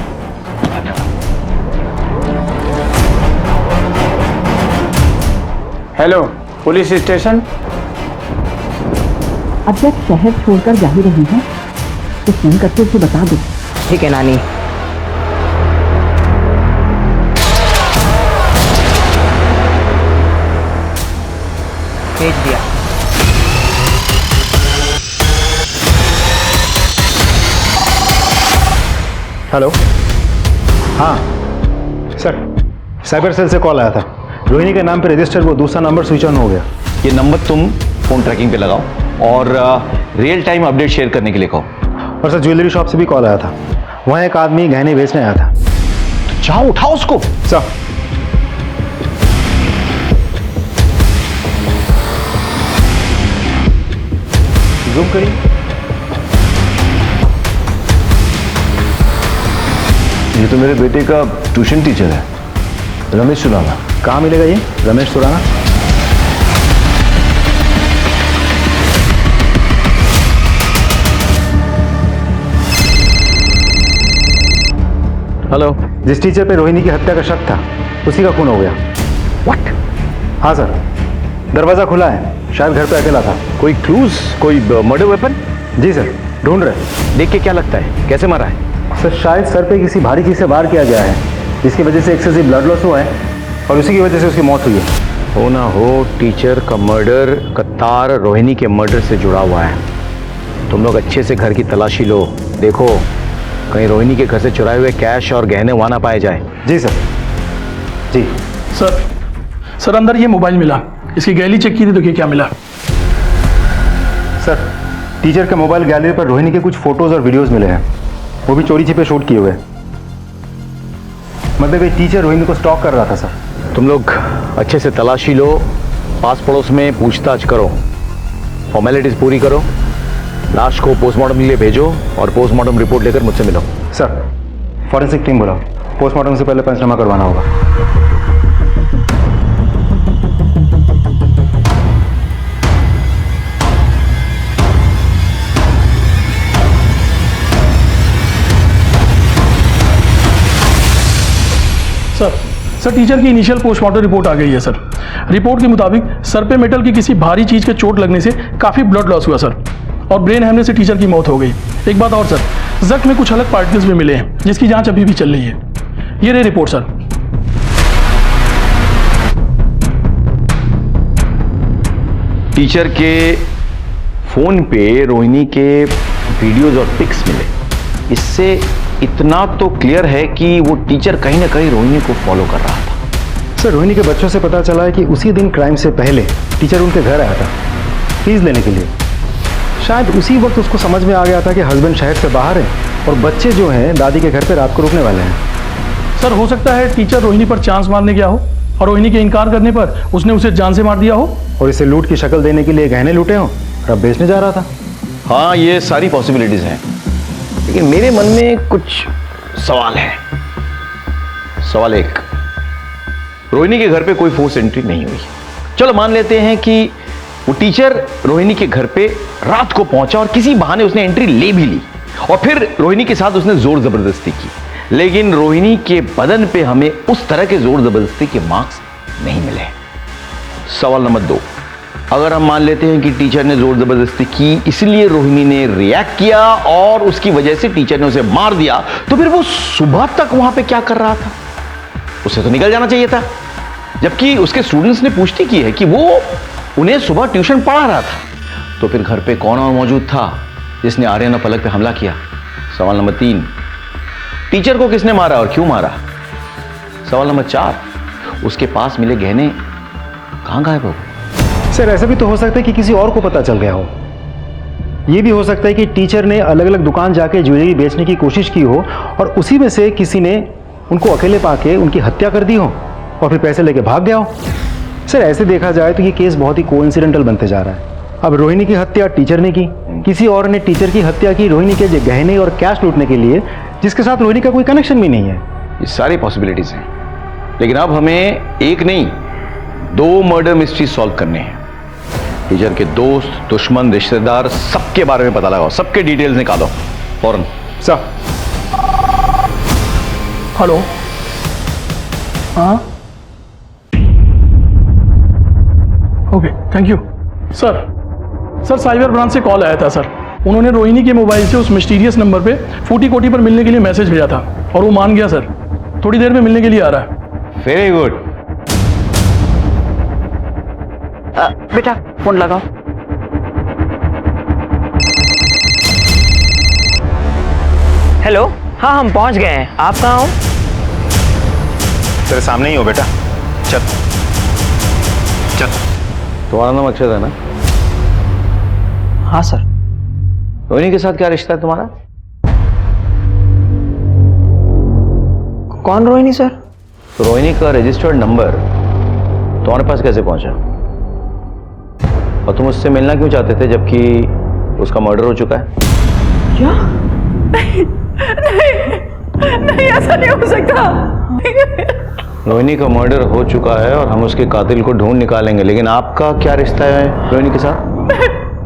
हेलो पुलिस स्टेशन। अब जब शहर छोड़कर जा ही रही हैं, तो फोन करके उसे बता दो। ठीक है नानी। भेज दिया। हेलो, हाँ सर, साइबर सेल से कॉल आया था। रोहिणी के नाम पे रजिस्टर वो दूसरा नंबर स्विच ऑन हो गया। ये नंबर तुम फोन ट्रैकिंग पे लगाओ और रियल टाइम अपडेट शेयर करने के लिए कहो। और सर ज्वेलरी शॉप से भी कॉल आया था, वहाँ एक आदमी गहने बेचने आया था। तो जाओ उठाओ उसको। सर जूम करिए। ये तो मेरे बेटे का ट्यूशन टीचर है, रमेश सुराना। कहाँ मिलेगा ये रमेश सुराना? हेलो, जिस टीचर पे रोहिणी की हत्या का शक था उसी का खून हो गया। व्हाट? हाँ सर, दरवाजा खुला है, शायद घर पे अकेला था। कोई क्लूज, कोई मर्डर वेपन? जी सर, ढूंढ रहे। देख के क्या लगता है, कैसे मरा है? सर शायद सर पे किसी भारी चीज से वार किया गया है, जिसकी वजह से एक्सेसिव ब्लड लॉस हुआ है और उसी की वजह से उसकी मौत हुई है। हो ना हो टीचर का मर्डर का तार रोहिणी के मर्डर से जुड़ा हुआ है। तुम लोग अच्छे से घर की तलाशी लो, देखो कहीं रोहिणी के घर से चुराए हुए कैश और गहने वहां ना पाए जाए। जी सर। जी सर अंदर ये मोबाइल मिला, इसकी गैलरी चेक की थी, देखिए क्या मिला। सर टीचर के मोबाइल गैलरी पर रोहिणी के कुछ फोटोज और वीडियोस मिले हैं, वो भी चोरी छिपे शूट किए हुए। मतलब ये टीचर रोहिणी को स्टॉक कर रहा था सर। तुम लोग अच्छे से तलाशी लो, पास पड़ोस में पूछताछ करो, फॉर्मेलिटीज पूरी करो, लाश को पोस्टमार्टम के लिए भेजो और पोस्टमार्टम रिपोर्ट लेकर मुझसे मिलो। सर फॉरेंसिक टीम बुलाओ, पोस्टमार्टम से पहले पंचनामा करवाना होगा। सर टीचर की इनिशियल पोस्टमार्टम रिपोर्ट आ गई है सर। रिपोर्ट के मुताबिक सर पे मेटल की किसी भारी चीज के चोट लगने से काफी ब्लड लॉस हुआ सर, और ब्रेन हैमरेज से टीचर की मौत हो गई। एक बात और सर, जख्म में कुछ अलग पार्टिकल्स भी मिले हैं, जिसकी जांच अभी भी चल रही है। ये रही रिपोर्ट सर। टीचर के फोन पे रोहिणी के वीडियोज और पिक्स मिले, इससे इतना तो क्लियर है कि वो टीचर कहीं ना कहीं रोहिणी को फॉलो कर रहा था। सर रोहिणी के बच्चों से पता चला है कि उसी दिन क्राइम से पहले टीचर उनके घर आया था फीस लेने के लिए। शायद उसी वक्त उसको समझ में आ गया था कि हस्बैंड शहर से बाहर है और बच्चे जो हैं दादी के घर पे रात को रुकने वाले हैं। सर हो सकता है टीचर रोहिणी पर चांस मारने गया हो और रोहिणी के इनकार करने पर उसने उसे जान से मार दिया हो और इसे लूट की शक्ल देने के लिए गहने लूटे हो और अब बेचने जा रहा था। हाँ ये सारी पॉसिबिलिटीज हैं, लेकिन मेरे मन में कुछ सवाल है। सवाल एक, रोहिणी के घर पे कोई फोर्स एंट्री नहीं हुई। चलो मान लेते हैं कि वो टीचर रोहिणी के घर पे रात को पहुंचा और किसी बहाने उसने एंट्री ले भी ली और फिर रोहिणी के साथ उसने जोर जबरदस्ती की, लेकिन रोहिणी के बदन पे हमें उस तरह के जोर जबरदस्ती के मार्क्स नहीं मिले। सवाल नंबर 2, अगर हम मान लेते हैं कि टीचर ने जोर जबरदस्ती की इसलिए रोहिणी ने रिएक्ट किया और उसकी वजह से टीचर ने उसे मार दिया, तो फिर वो सुबह तक वहां पे क्या कर रहा था? उसे तो निकल जाना चाहिए था, जबकि उसके स्टूडेंट्स ने पुष्टि की है कि वो उन्हें सुबह ट्यूशन पढ़ा रहा था। तो फिर घर पे कौन और मौजूद था जिसने आर्यन और पलक पे हमला किया? सवाल नंबर 3, टीचर को किसने मारा और क्यों मारा? सवाल नंबर 4, उसके पास मिले गहने कहां गायब हो गए? सर ऐसा भी तो हो सकता है कि किसी और को पता चल गया हो। यह भी हो सकता है कि टीचर ने अलग अलग दुकान जाके ज्वेलरी बेचने की कोशिश की हो और उसी में से किसी ने उनको अकेले पाके उनकी हत्या कर दी हो और फिर पैसे लेके भाग गया हो। सर ऐसे देखा जाए तो ये केस बहुत ही कोइंसिडेंटल बनते जा रहा है। अब रोहिणी की हत्या टीचर ने की, किसी और ने टीचर की हत्या की रोहिणी के गहने और कैश लूटने के लिए, जिसके साथ रोहिणी का कोई कनेक्शन भी नहीं है। ये सारी पॉसिबिलिटीज हैं, लेकिन अब हमें एक नहीं 2 मर्डर मिस्ट्री सॉल्व करने हैं। टीचर के दोस्त, दुश्मन, रिश्तेदार सबके बारे में पता लगाओ, सबके डिटेल्स निकालो फौरन। सर हेलो, हाँ okay thank you. Sir cyber branch से कॉल आया था सर। उन्होंने रोहिणी के मोबाइल से उस मिस्टीरियस नंबर पे फूटी कोटी पर मिलने के लिए मैसेज भेजा था और वो मान गया सर। थोड़ी देर में मिलने के लिए आ रहा है। Very good. बेटा फोन लगाओ। हेलो, हाँ हम पहुंच गए हैं, आप कहाँ हो? तेरे सामने ही हो बेटा, चल चल। तुम्हारा नाम अक्षत है ना? हाँ सर। रोहिणी के साथ क्या रिश्ता है तुम्हारा? कौन रोहिणी सर? तो रोहिणी का रजिस्टर्ड नंबर तुम्हारे पास कैसे पहुंचा? और तुम उससे मिलना क्यों चाहते थे जबकि उसका मर्डर हो चुका है? क्या? नहीं, ऐसा नहीं हो सकता। रोहिणी का मर्डर हो चुका है और हम उसके कातिल को ढूंढ निकालेंगे, लेकिन आपका क्या रिश्ता है रोहिणी के साथ?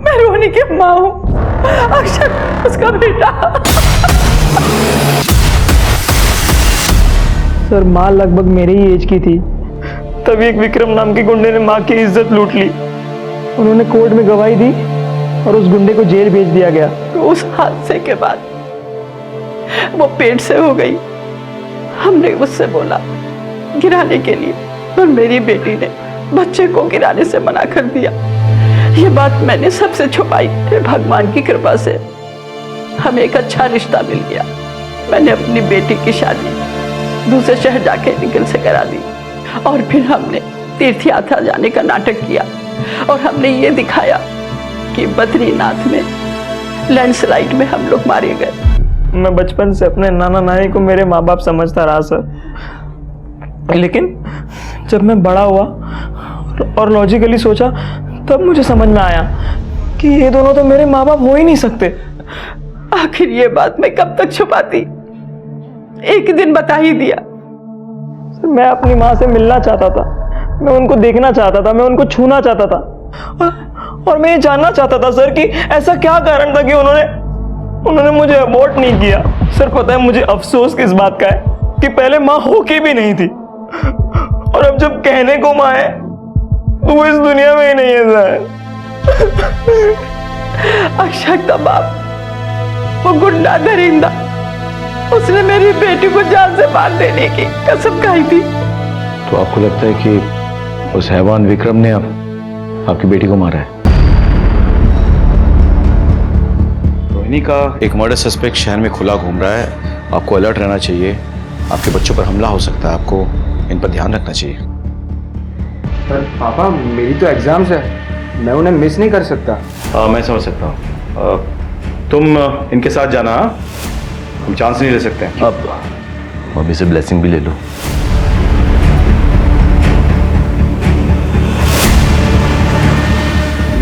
मैं रोहिणी की माँ हूँ, अक्षत उसका बेटा। सर माँ लगभग मेरे ही एज की थी, तभी एक विक्रम नाम के गुंडे ने माँ की इज्जत लूट ली। उन्होंने कोर्ट में गवाही दी और उस गुंडे को जेल भेज दिया गया। तो उस हादसे के बाद वो पेट से हो गई। हमने उससे बोला गिराने के लिए, पर मेरी बेटी ने बच्चे को गिराने से मना कर दिया। ये बात मैंने सबसे छुपाई। भगवान की कृपा से हमें एक अच्छा रिश्ता मिल गया। मैंने अपनी बेटी की शादी दूसरे शहर जाके निखिल से करा दी और फिर हमने तीर्थ यात्रा जाने का नाटक किया और हमने ये दिखाया कि बद्रीनाथ में लैंडस्लाइड में हम लोग मारे गए। मैं बचपन से अपने नाना नानी को मेरे माँ बाप समझता रहा सर, लेकिन जब मैं बड़ा हुआ और लॉजिकली सोचा तब मुझे समझ में आया कि ये दोनों तो मेरे माँ बाप हो ही नहीं सकते। आखिर ये बात मैं कब तक छुपाती, एक दिन बता ही दिया। सर मैं अपनी माँ से मिलना चाहता था, मैं उनको देखना चाहता था, मैं उनको छूना चाहता था और मैं ये जानना चाहता था सर कि ऐसा क्या कारण था कि उन्होंने मुझे अबॉर्ट नहीं किया। सर पता है मुझे अफसोस किस बात का है कि पहले माँ हो के भी नहीं थी और अब जब कहने को माँ है तो वो इस दुनिया में ही नहीं है सर। अक्षय का बाप वो गुंडा दरिंदा, उसने मेरी बेटी को जान से मार देने की कसम खाई थी। तो आपको लगता है कि उस हैवान विक्रम ने आपकी बेटी को मारा है? रोहिणी का एक मर्डर सस्पेक्ट शहर में खुला घूम रहा है। आपको अलर्ट रहना चाहिए। आपके बच्चों पर हमला हो सकता है, आपको इन पर ध्यान रखना चाहिए। पर पापा मेरी तो एग्जाम्स है, मैं उन्हें मिस नहीं कर सकता। मैं समझ सकता हूँ। तुम इनके साथ जाना, हम चांस नहीं ले सकते। अब मम्मी से ब्लेसिंग भी ले लो।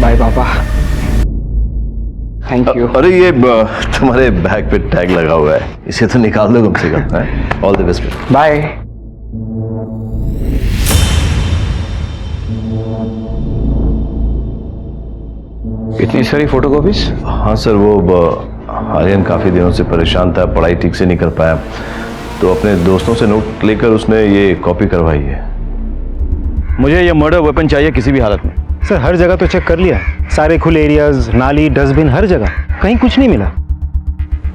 बाय पापा, थैंक यू। अरे ये तुम्हारे बैग पे टैग लगा हुआ है, इसे तो निकाल दो कम से कम। All the best. बाय। इतनी सारी फोटोकॉपीज? हाँ सर, वो आर्यन काफी दिनों से परेशान था, पढ़ाई ठीक से नहीं कर पाया, तो अपने दोस्तों से नोट लेकर उसने ये कॉपी करवाई है। मुझे ये मर्डर वेपन चाहिए किसी भी हालत में। सर हर जगह तो चेक कर लिया, सारे खुले एरियाज, नाली, डस्टबिन, हर जगह, कहीं कुछ नहीं मिला।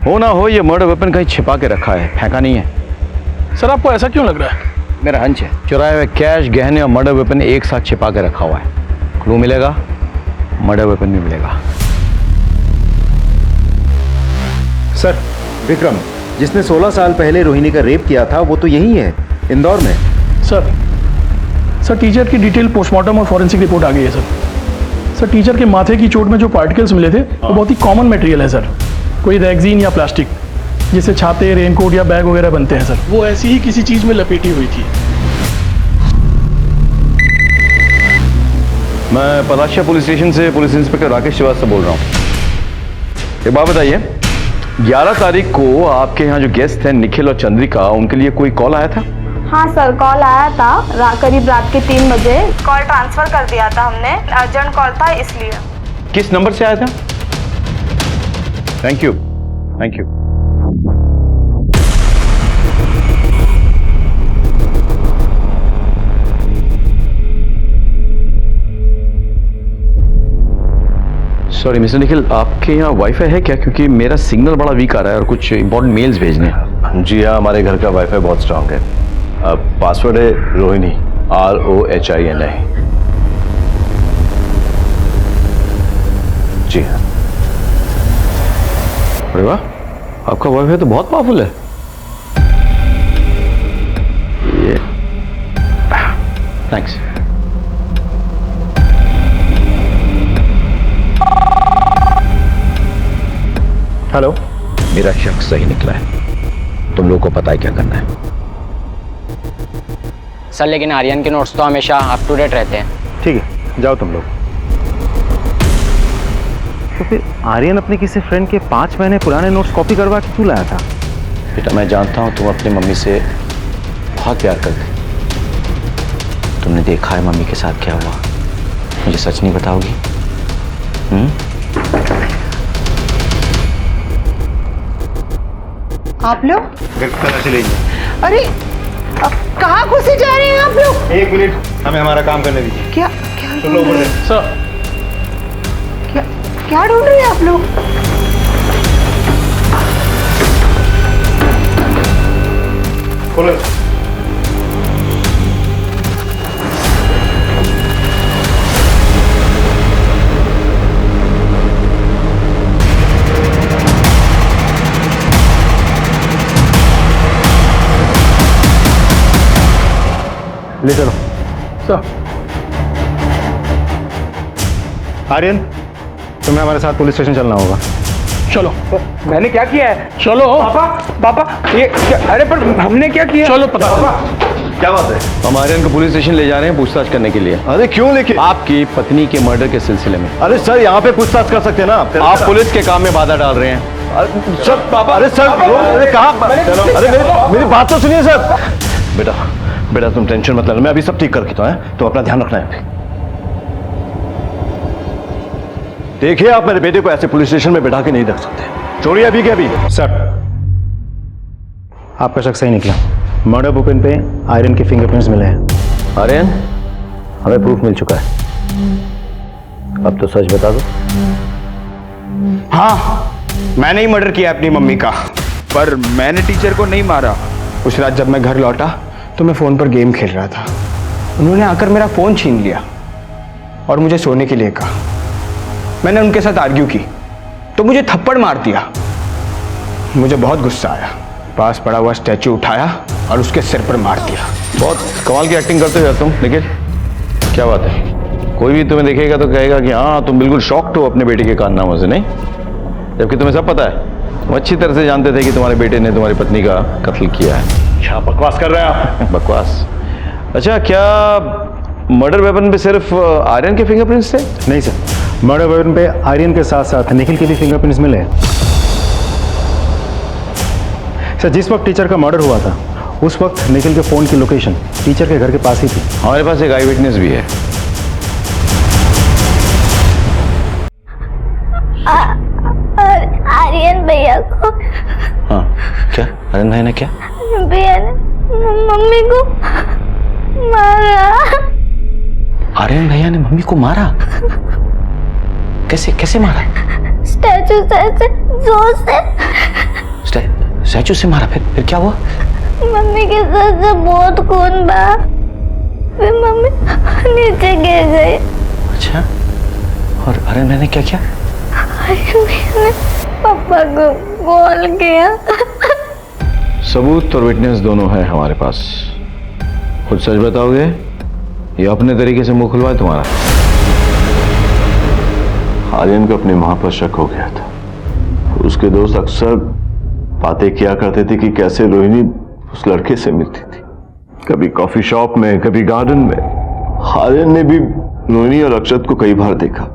हो ना हो ये मर्डर वेपन कहीं छिपा के रखा है, फेंका नहीं है। सर आपको ऐसा क्यों लग रहा है? मेरा हंच है चुराए हुए कैश, गहने और मर्डर वेपन एक साथ छिपा के रखा हुआ है। क्लू मिलेगा, मर्डर वेपन भी मिलेगा। सर विक्रम जिसने 16 साल पहले रोहिणी का रेप किया था वो तो यही है, इंदौर में। सर टीचर की डिटेल पोस्टमार्टम और फॉरेंसिक रिपोर्ट आ गई है सर। टीचर के माथे की चोट में जो पार्टिकल्स मिले थे वो बहुत ही कॉमन मटेरियल है सर, कोई रेक्सीन या प्लास्टिक, जिससे छाते, रेनकोट या बैग वगैरह बनते हैं सर, वो ऐसी ही किसी चीज में लपेटी हुई थी। मैं पलाशिया पुलिस स्टेशन से पुलिस इंस्पेक्टर राकेश श्रीवास्तव बोल रहा हूँ। एक बात बताइए, 11 तारीख को आपके यहाँ जो गेस्ट हैं निखिल और चंद्रिका, उनके लिए कोई कॉल आया था? हाँ सर, कॉल आया था करीब रात के 3 बजे। कॉल ट्रांसफर कर दिया था हमने, अर्जेंट कॉल था इसलिए। किस नंबर से आया था? Thank you, thank you. Sorry mister Nikhil, आपके यहाँ वाईफाई है क्या? क्योंकि मेरा सिग्नल बड़ा वीक आ रहा है और कुछ इंपॉर्टेंट मेल्स भेजने हैं। जी हाँ, हमारे घर का वाईफाई बहुत स्ट्रांग है। पासवर्ड है रोहिणी, ROHINI। जी हाँ। अरे वाह, आपका वाईफाई तो बहुत पावरफुल है। ये थैंक्स। हेलो, मेरा शक सही निकला है, तुम लोगों को पता है क्या करना है। सर लेकिन आर्यन के नोट्स तो हमेशा अप टू डेट रहते हैं। ठीक है, जाओ तुम लोग। तो फिर आर्यन अपने किसी फ्रेंड के 5 महीने पुराने नोट्स कॉपी करवा के क्यों लाया था? बेटा मैं जानता हूँ तुम अपनी मम्मी से बहुत प्यार करते। तुमने देखा है मम्मी के साथ क्या हुआ, मुझे सच नहीं बताओगी? आप लोग कहाँ चले गए? अरे कहाँ घुसे जा रहे हैं आप लोग? 1 मिनट, हमें हमारा काम करने दीजिए। क्या चलो ऊपर। सर क्या ढूंढ रहे हैं आप लोग? खोलो। ले चलो। सर आर्यन, तुम्हें हमारे साथ पुलिस स्टेशन चलना होगा। चलो। मैंने क्या किया है? चलो। पापा ये अरे पर हमने क्या किया? चलो पता। क्या बात है? हम आर्यन को पुलिस स्टेशन ले जा रहे हैं पूछताछ करने के लिए। अरे क्यों लेके? आपकी पत्नी के मर्डर के सिलसिले में। अरे सर, यहाँ पे पूछताछ कर सकते हैं ना आप पुलिस के काम में बाधा डाल रहे हैं। सर पापा, अरे सर, अरे कहाँ? अरे मेरी बात तो सुनिए सर। बेटा तुम टेंशन मत लेना, मैं अभी सब ठीक करके तो है, तो अपना ध्यान रखना है। देखिए, आप मेरे बेटे को ऐसे पुलिस स्टेशन में बैठा के नहीं रख सकते। छोड़िए अभी के अभी। सर, आपका शक सही निकला। मर्डर वेपन पे आयरन के फिंगरप्रिंट्स मिले हैं। आर्यन, हमें प्रूफ मिल चुका है, अब तो सच बता दो। हाँ, मैंने ही मर्डर किया अपनी मम्मी का, पर मैंने टीचर को नहीं मारा। उस रात जब मैं घर लौटा तो मैं फ़ोन पर गेम खेल रहा था। उन्होंने आकर मेरा फ़ोन छीन लिया और मुझे सोने के लिए कहा। मैंने उनके साथ आर्ग्यू की तो मुझे थप्पड़ मार दिया। मुझे बहुत गुस्सा आया, पास पड़ा हुआ स्टैचू उठाया और उसके सिर पर मार दिया। बहुत कमाल की एक्टिंग करते हो तुम, लेकिन क्या बात है, कोई भी तुम्हें देखेगा तो कहेगा कि हाँ तुम बिल्कुल शॉक्ड हो अपने बेटे के कारनामों से, नहीं? जबकि तुम्हें सब पता है, तुम अच्छी तरह से जानते थे कि तुम्हारे बेटे ने तुम्हारी पत्नी का कत्ल किया है। क्या बकवास कर रहे हैं आप? बकवास? अच्छा, क्या मर्डर वेपन पे सिर्फ आर्यन के फिंगरप्रिंट्स थे? नहीं सर, मर्डर वेपन पे आर्यन के साथ साथ निखिल के भी फिंगरप्रिंट्स मिले हैं। सर, जिस वक्त टीचर का मर्डर हुआ था उस वक्त निखिल के फोन की लोकेशन टीचर के घर के पास ही थी। हमारे पास एक आई विटनेस भी है। आर्यन भैया को। हाँ, क्या आर्यन भाई ने क्या? भैया ने मम्मी को मारा। आर्यन भैया ने मम्मी को मारा? कैसे कैसे मारा? स्टैचू से जोर से। स्टैचू से मारा? फिर क्या हुआ? मम्मी के सर से बहुत खून बहा, फिर मम्मी नीचे गिर गई। अच्छा, और आर्यन भाई ने क्या किया? आर्यन भैया ने पापा को कॉल किया। सबूत और विटनेस दोनों है हमारे पास। खुद सच बताओगे या अपने तरीके से मुंह खुलवाए तुम्हारा? आर्यन को अपनी मां पर शक हो गया था। उसके दोस्त अक्सर बातें किया करते थे कि कैसे रोहिणी उस लड़के से मिलती थी, कभी कॉफी शॉप में, कभी गार्डन में। आर्यन ने भी रोहिणी और अक्षत को कई बार देखा।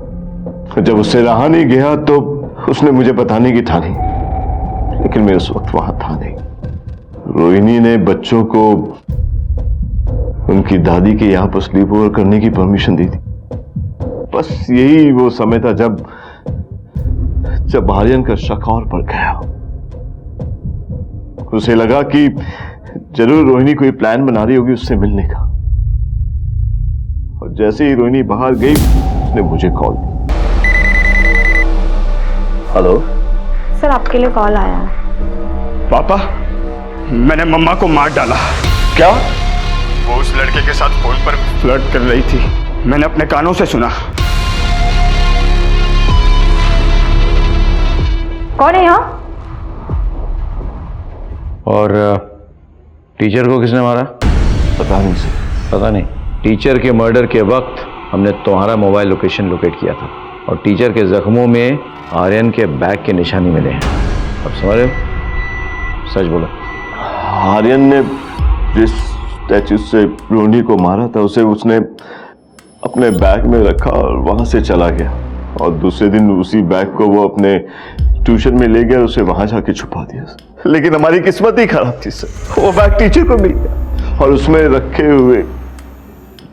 जब उससे रहा नहीं गया तो उसने मुझे बताने की ठानी, लेकिन मैं उस वक्त वहां था नहीं। रोहिणी ने बच्चों को उनकी दादी के यहां पर स्लीप ओवर करने की परमिशन दी थी। बस यही वो समय था जब आर्यन का शक और बढ़ गया। उसे लगा कि जरूर रोहिणी कोई प्लान बना रही होगी उससे मिलने का, और जैसे ही रोहिणी बाहर गई उसने मुझे कॉल दी। हेलो सर, आपके लिए कॉल आया है। पापा, मैंने मम्मा को मार डाला। क्या? वो उस लड़के के साथ फोन पर फ्लर्ट कर रही थी, मैंने अपने कानों से सुना। कौन है यहाँ? और टीचर को किसने मारा? पता नहीं सर। पता नहीं? टीचर के मर्डर के वक्त हमने तुम्हारा मोबाइल लोकेशन लोकेट किया था, और टीचर के जख्मों में आर्यन के बैग के निशानी मिले हैं। अब समझ रहे हो? सच बोलो। आर्यन ने जिस स्टैचू से रोहिणी को मारा था उसे उसने अपने बैग में रखा और वहां से चला गया, और दूसरे दिन उसी बैग को वो अपने ट्यूशन में ले गया और उसे वहां जाके छुपा दिया। लेकिन हमारी किस्मत ही खराब थी सर, वो बैग टीचर को मिल गया और उसमें रखे हुए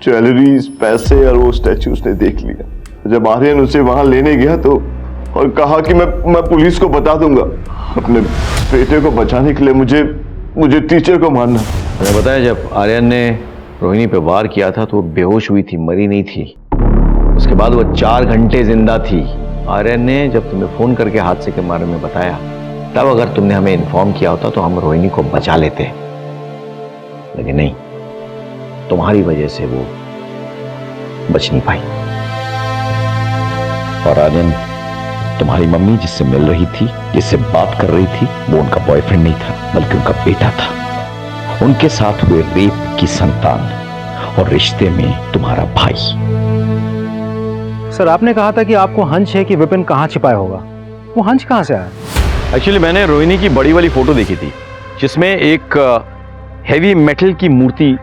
ज्वेलरीज, पैसे और वो स्टैचू उसने देख लिया। जब आर्यन उसे वहां लेने गया तो और कहा कि मैं पुलिस को बता दूंगा, अपने बेटे को बचाने के लिए मुझे टीचर को मारना। मैंने बताया, जब आर्यन ने रोहिणी पे वार किया था तो वो बेहोश हुई थी, मरी नहीं थी। उसके बाद वो 4 घंटे जिंदा थी आर्यन ने जब तुम्हें फोन करके हादसे के बारे में बताया, तब अगर तुमने हमें इन्फॉर्म किया होता तो हम रोहिणी को बचा लेते, लेकिन नहीं, तुम्हारी वजह से वो बच नहीं पाई। और आर्यन, तुम्हारी मम्मी जिससे मिल रही थी, जिससे बात कर रही थी, वो उनका बॉयफ्रेंड नहीं था, बल्कि उनका बेटा था। उनके साथ हुए रेप की संतान और रिश्ते में तुम्हारा भाई। सर, आपने कहा था कि आपको हंच है कि विपिन कहां छिपाया होगा। वो हंच कहां से आया? एक्चुअली मैंने रोहिणी की बड़ी वाली फोटो देखी थी, जिसमें एक हेवी मेटल की मूर्ति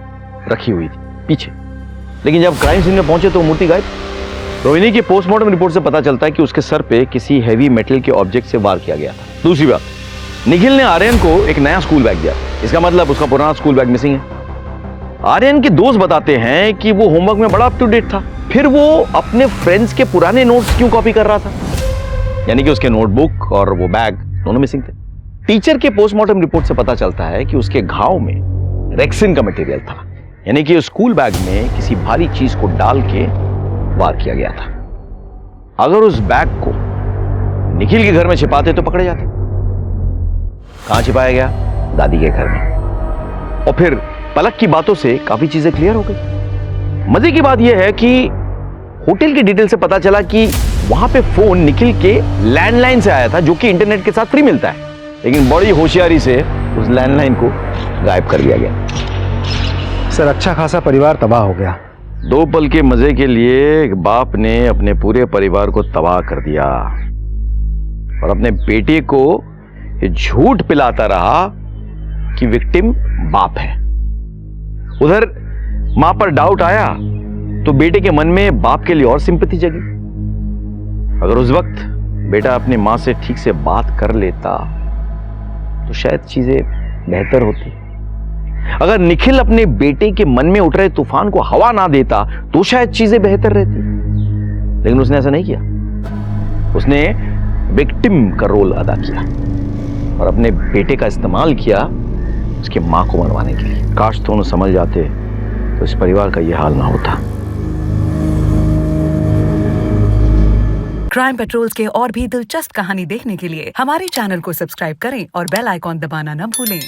रखी हुई थी पीछे, लेकिन जब क्राइम सीन में पहुंचे तो मूर्ति गायब। रोहिणी की पोस्टमार्टम रिपोर्ट से पता चलता है कि उसके सर पे किसी हेवी मेटल के ऑब्जेक्ट से वार किया गया था। दूसरी बात, निखिल ने आर्यन को एक नया स्कूल बैग दिया, इसका मतलब उसका पुराना स्कूल बैग मिसिंग है। आर्यन के दोस्त बताते हैं कि वो होमवर्क में बड़ा अप टू डेट था, फिर वो अपने फ्रेंड्स के पुराने नोट्स क्यों कॉपी कर रहा था? यानी कि उसके नोटबुक और वो बैग दोनों मिसिंग थे। टीचर के पोस्टमार्टम रिपोर्ट से पता चलता है कि उसके घाव में रेक्सिन का मटेरियल था, यानी कि स्कूल बैग में किसी भारी चीज को डाल के वार किया गया था। अगर उस बैग को निखिल के घर में छिपाते तो पकड़े जाते। कहां छिपाया गया? दादी के घर में। और फिर पलक की बातों से काफी चीजें क्लियर हो गई। मजे की बात यह है कि होटल की डिटेल से पता चला कि वहां पे फोन निखिल के लैंडलाइन से आया था, जो कि इंटरनेट के साथ फ्री मिलता है, लेकिन बड़ी होशियारी से उस लैंडलाइन को गायब कर दिया गया। सर, अच्छा खासा परिवार तबाह हो गया। 2 पल के मजे के लिए एक बाप ने अपने पूरे परिवार को तबाह कर दिया और अपने बेटे को ये झूठ पिलाता रहा कि विक्टिम बाप है। उधर मां पर डाउट आया तो बेटे के मन में बाप के लिए और सिंपैथी जगी। अगर उस वक्त बेटा अपनी मां से ठीक से बात कर लेता तो शायद चीजें बेहतर होती। अगर निखिल अपने बेटे के मन में उठ रहे तूफान को हवा ना देता तो शायद चीजें बेहतर रहती, लेकिन उसने ऐसा नहीं किया। उसने विक्टिम का रोल अदा किया और अपने बेटे का इस्तेमाल किया उसकी मां को मनवाने के लिए। काश दोनों समझ जाते तो इस परिवार का यह हाल ना होता। क्राइम पेट्रोल्स के और भी दिलचस्प कहानी देखने के लिए हमारे चैनल को सब्सक्राइब करें और बेल आइकॉन दबाना न भूलें।